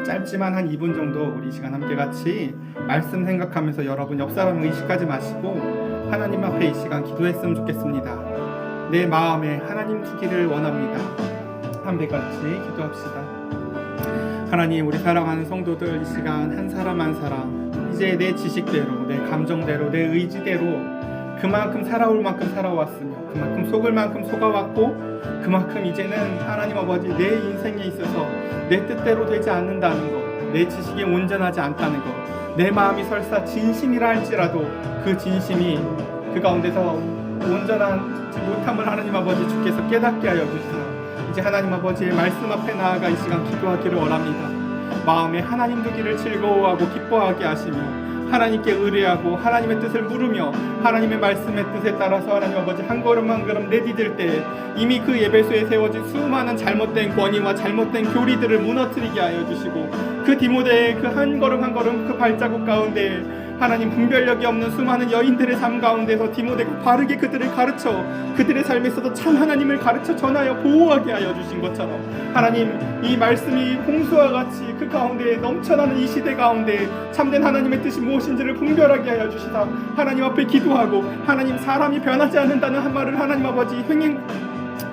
짧지만 한 2분 정도 우리 시간 함께 같이 말씀 생각하면서 여러분 옆 사람 의식하지 마시고 하나님 앞에 이 시간 기도했으면 좋겠습니다. 내 마음에 하나님 두기를 원합니다. 함께 같이 기도합시다. 하나님, 우리 사랑하는 성도들 이 시간 한 사람 한 사람 이제 내 지식대로, 내 감정대로, 내 의지대로 그만큼 살아올 만큼 살아왔으며 그만큼 속을 만큼 속아왔고 그만큼 이제는 하나님 아버지 내 인생에 있어서 내 뜻대로 되지 않는다는 것, 내 지식이 온전하지 않다는 것, 내 마음이 설사 진심이라 할지라도 그 진심이 그 가운데서 온전하지 못함을 하나님 아버지 주께서 깨닫게 하여 주시사 이제 하나님 아버지의 말씀 앞에 나아가 이 시간 기도하기를 원합니다. 마음에 하나님 두기를 즐거워하고 기뻐하게 하시며 하나님께 의뢰하고 하나님의 뜻을 물으며 하나님의 말씀의 뜻에 따라서 하나님 아버지 한 걸음 한 걸음 내디딜 때 이미 그 예배소에 세워진 수많은 잘못된 권위와 잘못된 교리들을 무너뜨리게 하여 주시고 그 디모데의 그 한 걸음 한 걸음 그 발자국 가운데 하나님 분별력이 없는 수많은 여인들의 삶 가운데서 디모데가 바르게 그들을 가르쳐 그들의 삶에서도 참 하나님을 가르쳐 전하여 보호하게 하여 주신 것처럼 하나님 이 말씀이 홍수와 같이 그 가운데 넘쳐나는 이 시대 가운데 참된 하나님의 뜻이 무엇인지를 분별하게 하여 주시다 하나님 앞에 기도하고 하나님 사람이 변하지 않는다는 한 말을 하나님 아버지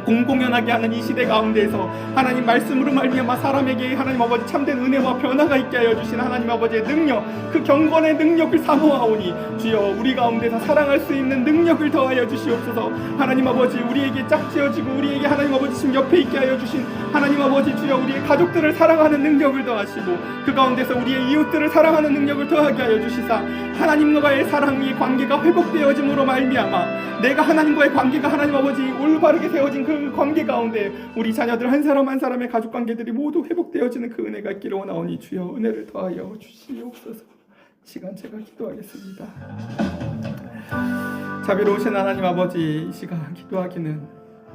공공연하게 하는 이 시대 가운데에서 하나님 말씀으로 말미암아 사람에게 하나님 아버지 참된 은혜와 변화가 있게 하여 주신 하나님 아버지의 능력 그 경건의 능력을 사모하오니 주여 우리 가운데서 사랑할 수 있는 능력을 더하여 주시옵소서 하나님 아버지 우리에게 짝지어지고 우리에게 하나님 아버지 지금 옆에 있게 하여 주신 하나님 아버지 주여 우리의 가족들을 사랑하는 능력을 더하시고 그 가운데서 우리의 이웃들을 사랑하는 능력을 더하게 하여 주시사 하나님과의 사랑의 관계가 회복되어짐으로 말미암아 내가 하나님과의 관계가 하나님 아버지 올바르게 세워진 그 관계 가운데 우리 자녀들 한 사람 한 사람의 가족 관계들이 모두 회복되어지는 그 은혜가 있기를 원하오니 주여 은혜를 더하여 주시옵소서. 시간 제가 기도하겠습니다. 자비로우신 하나님 아버지 이 시간 기도하기는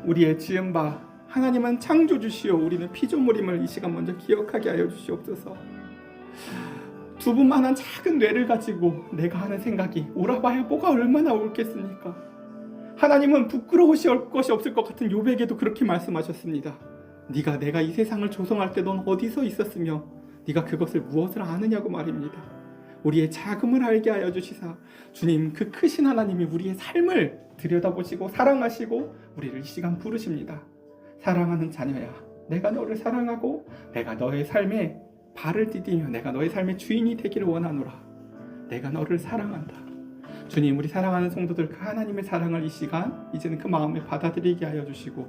우리의 지은 바 하나님은 창조주시오 우리는 피조물임을 이 시간 먼저 기억하게 하여 주시옵소서. 두분만한 작은 뇌를 가지고 내가 하는 생각이 옳아봐야 뭐가 얼마나 옳겠습니까? 하나님은 부끄러우실 것이 없을 것 같은 욥에게도 그렇게 말씀하셨습니다. 네가 내가 이 세상을 조성할 때 넌 어디서 있었으며 네가 그것을 무엇을 아느냐고 말입니다. 우리의 자금을 알게 하여 주시사 주님 그 크신 하나님이 우리의 삶을 들여다보시고 사랑하시고 우리를 이 시간 부르십니다. 사랑하는 자녀야 내가 너를 사랑하고 내가 너의 삶에 발을 디디며 내가 너의 삶의 주인이 되기를 원하노라. 내가 너를 사랑한다. 주님 우리 사랑하는 성도들 그 하나님의 사랑을 이 시간 이제는 그 마음에 받아들이게 하여 주시고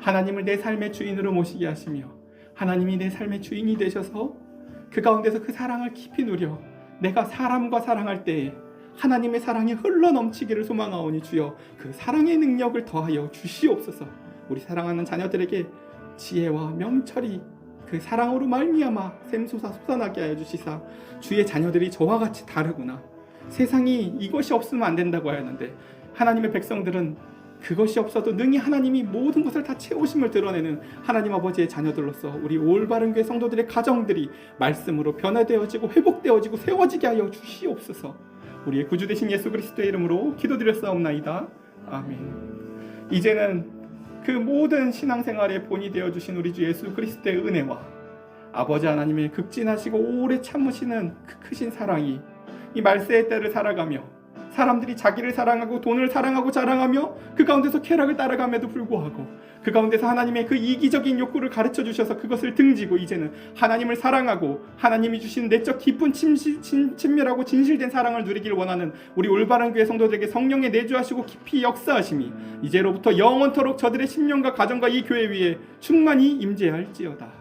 하나님을 내 삶의 주인으로 모시게 하시며 하나님이 내 삶의 주인이 되셔서 그 가운데서 그 사랑을 깊이 누려 내가 사람과 사랑할 때에 하나님의 사랑이 흘러넘치기를 소망하오니 주여 그 사랑의 능력을 더하여 주시옵소서. 우리 사랑하는 자녀들에게 지혜와 명철이 그 사랑으로 말미암아 샘솟아 솟아나게 하여 주시사 주의 자녀들이 저와 같이 다르구나. 세상이 이것이 없으면 안 된다고 하였는데 하나님의 백성들은 그것이 없어도 능히 하나님이 모든 것을 다 채우심을 드러내는 하나님 아버지의 자녀들로서 우리 올바른 교회 성도들의 가정들이 말씀으로 변화되어지고 회복되어지고 세워지게 하여 주시옵소서. 우리의 구주 되신 예수 그리스도의 이름으로 기도드렸사옵나이다. 아멘. 이제는 그 모든 신앙생활의 본이 되어주신 우리 주 예수 그리스도의 은혜와 아버지 하나님의 극진하시고 오래 참으시는 그 크신 사랑이 이 말세의 때를 살아가며 사람들이 자기를 사랑하고 돈을 사랑하고 자랑하며 그 가운데서 쾌락을 따라감에도 불구하고 그 가운데서 하나님의 그 이기적인 욕구를 가르쳐 주셔서 그것을 등지고 이제는 하나님을 사랑하고 하나님이 주신 내적 깊은 친밀하고 진실된 사랑을 누리길 원하는 우리 올바른 교회 성도들에게 성령의 내주하시고 깊이 역사하심이 이제로부터 영원토록 저들의 심령과 가정과 이 교회 위에 충만히 임재할지어다.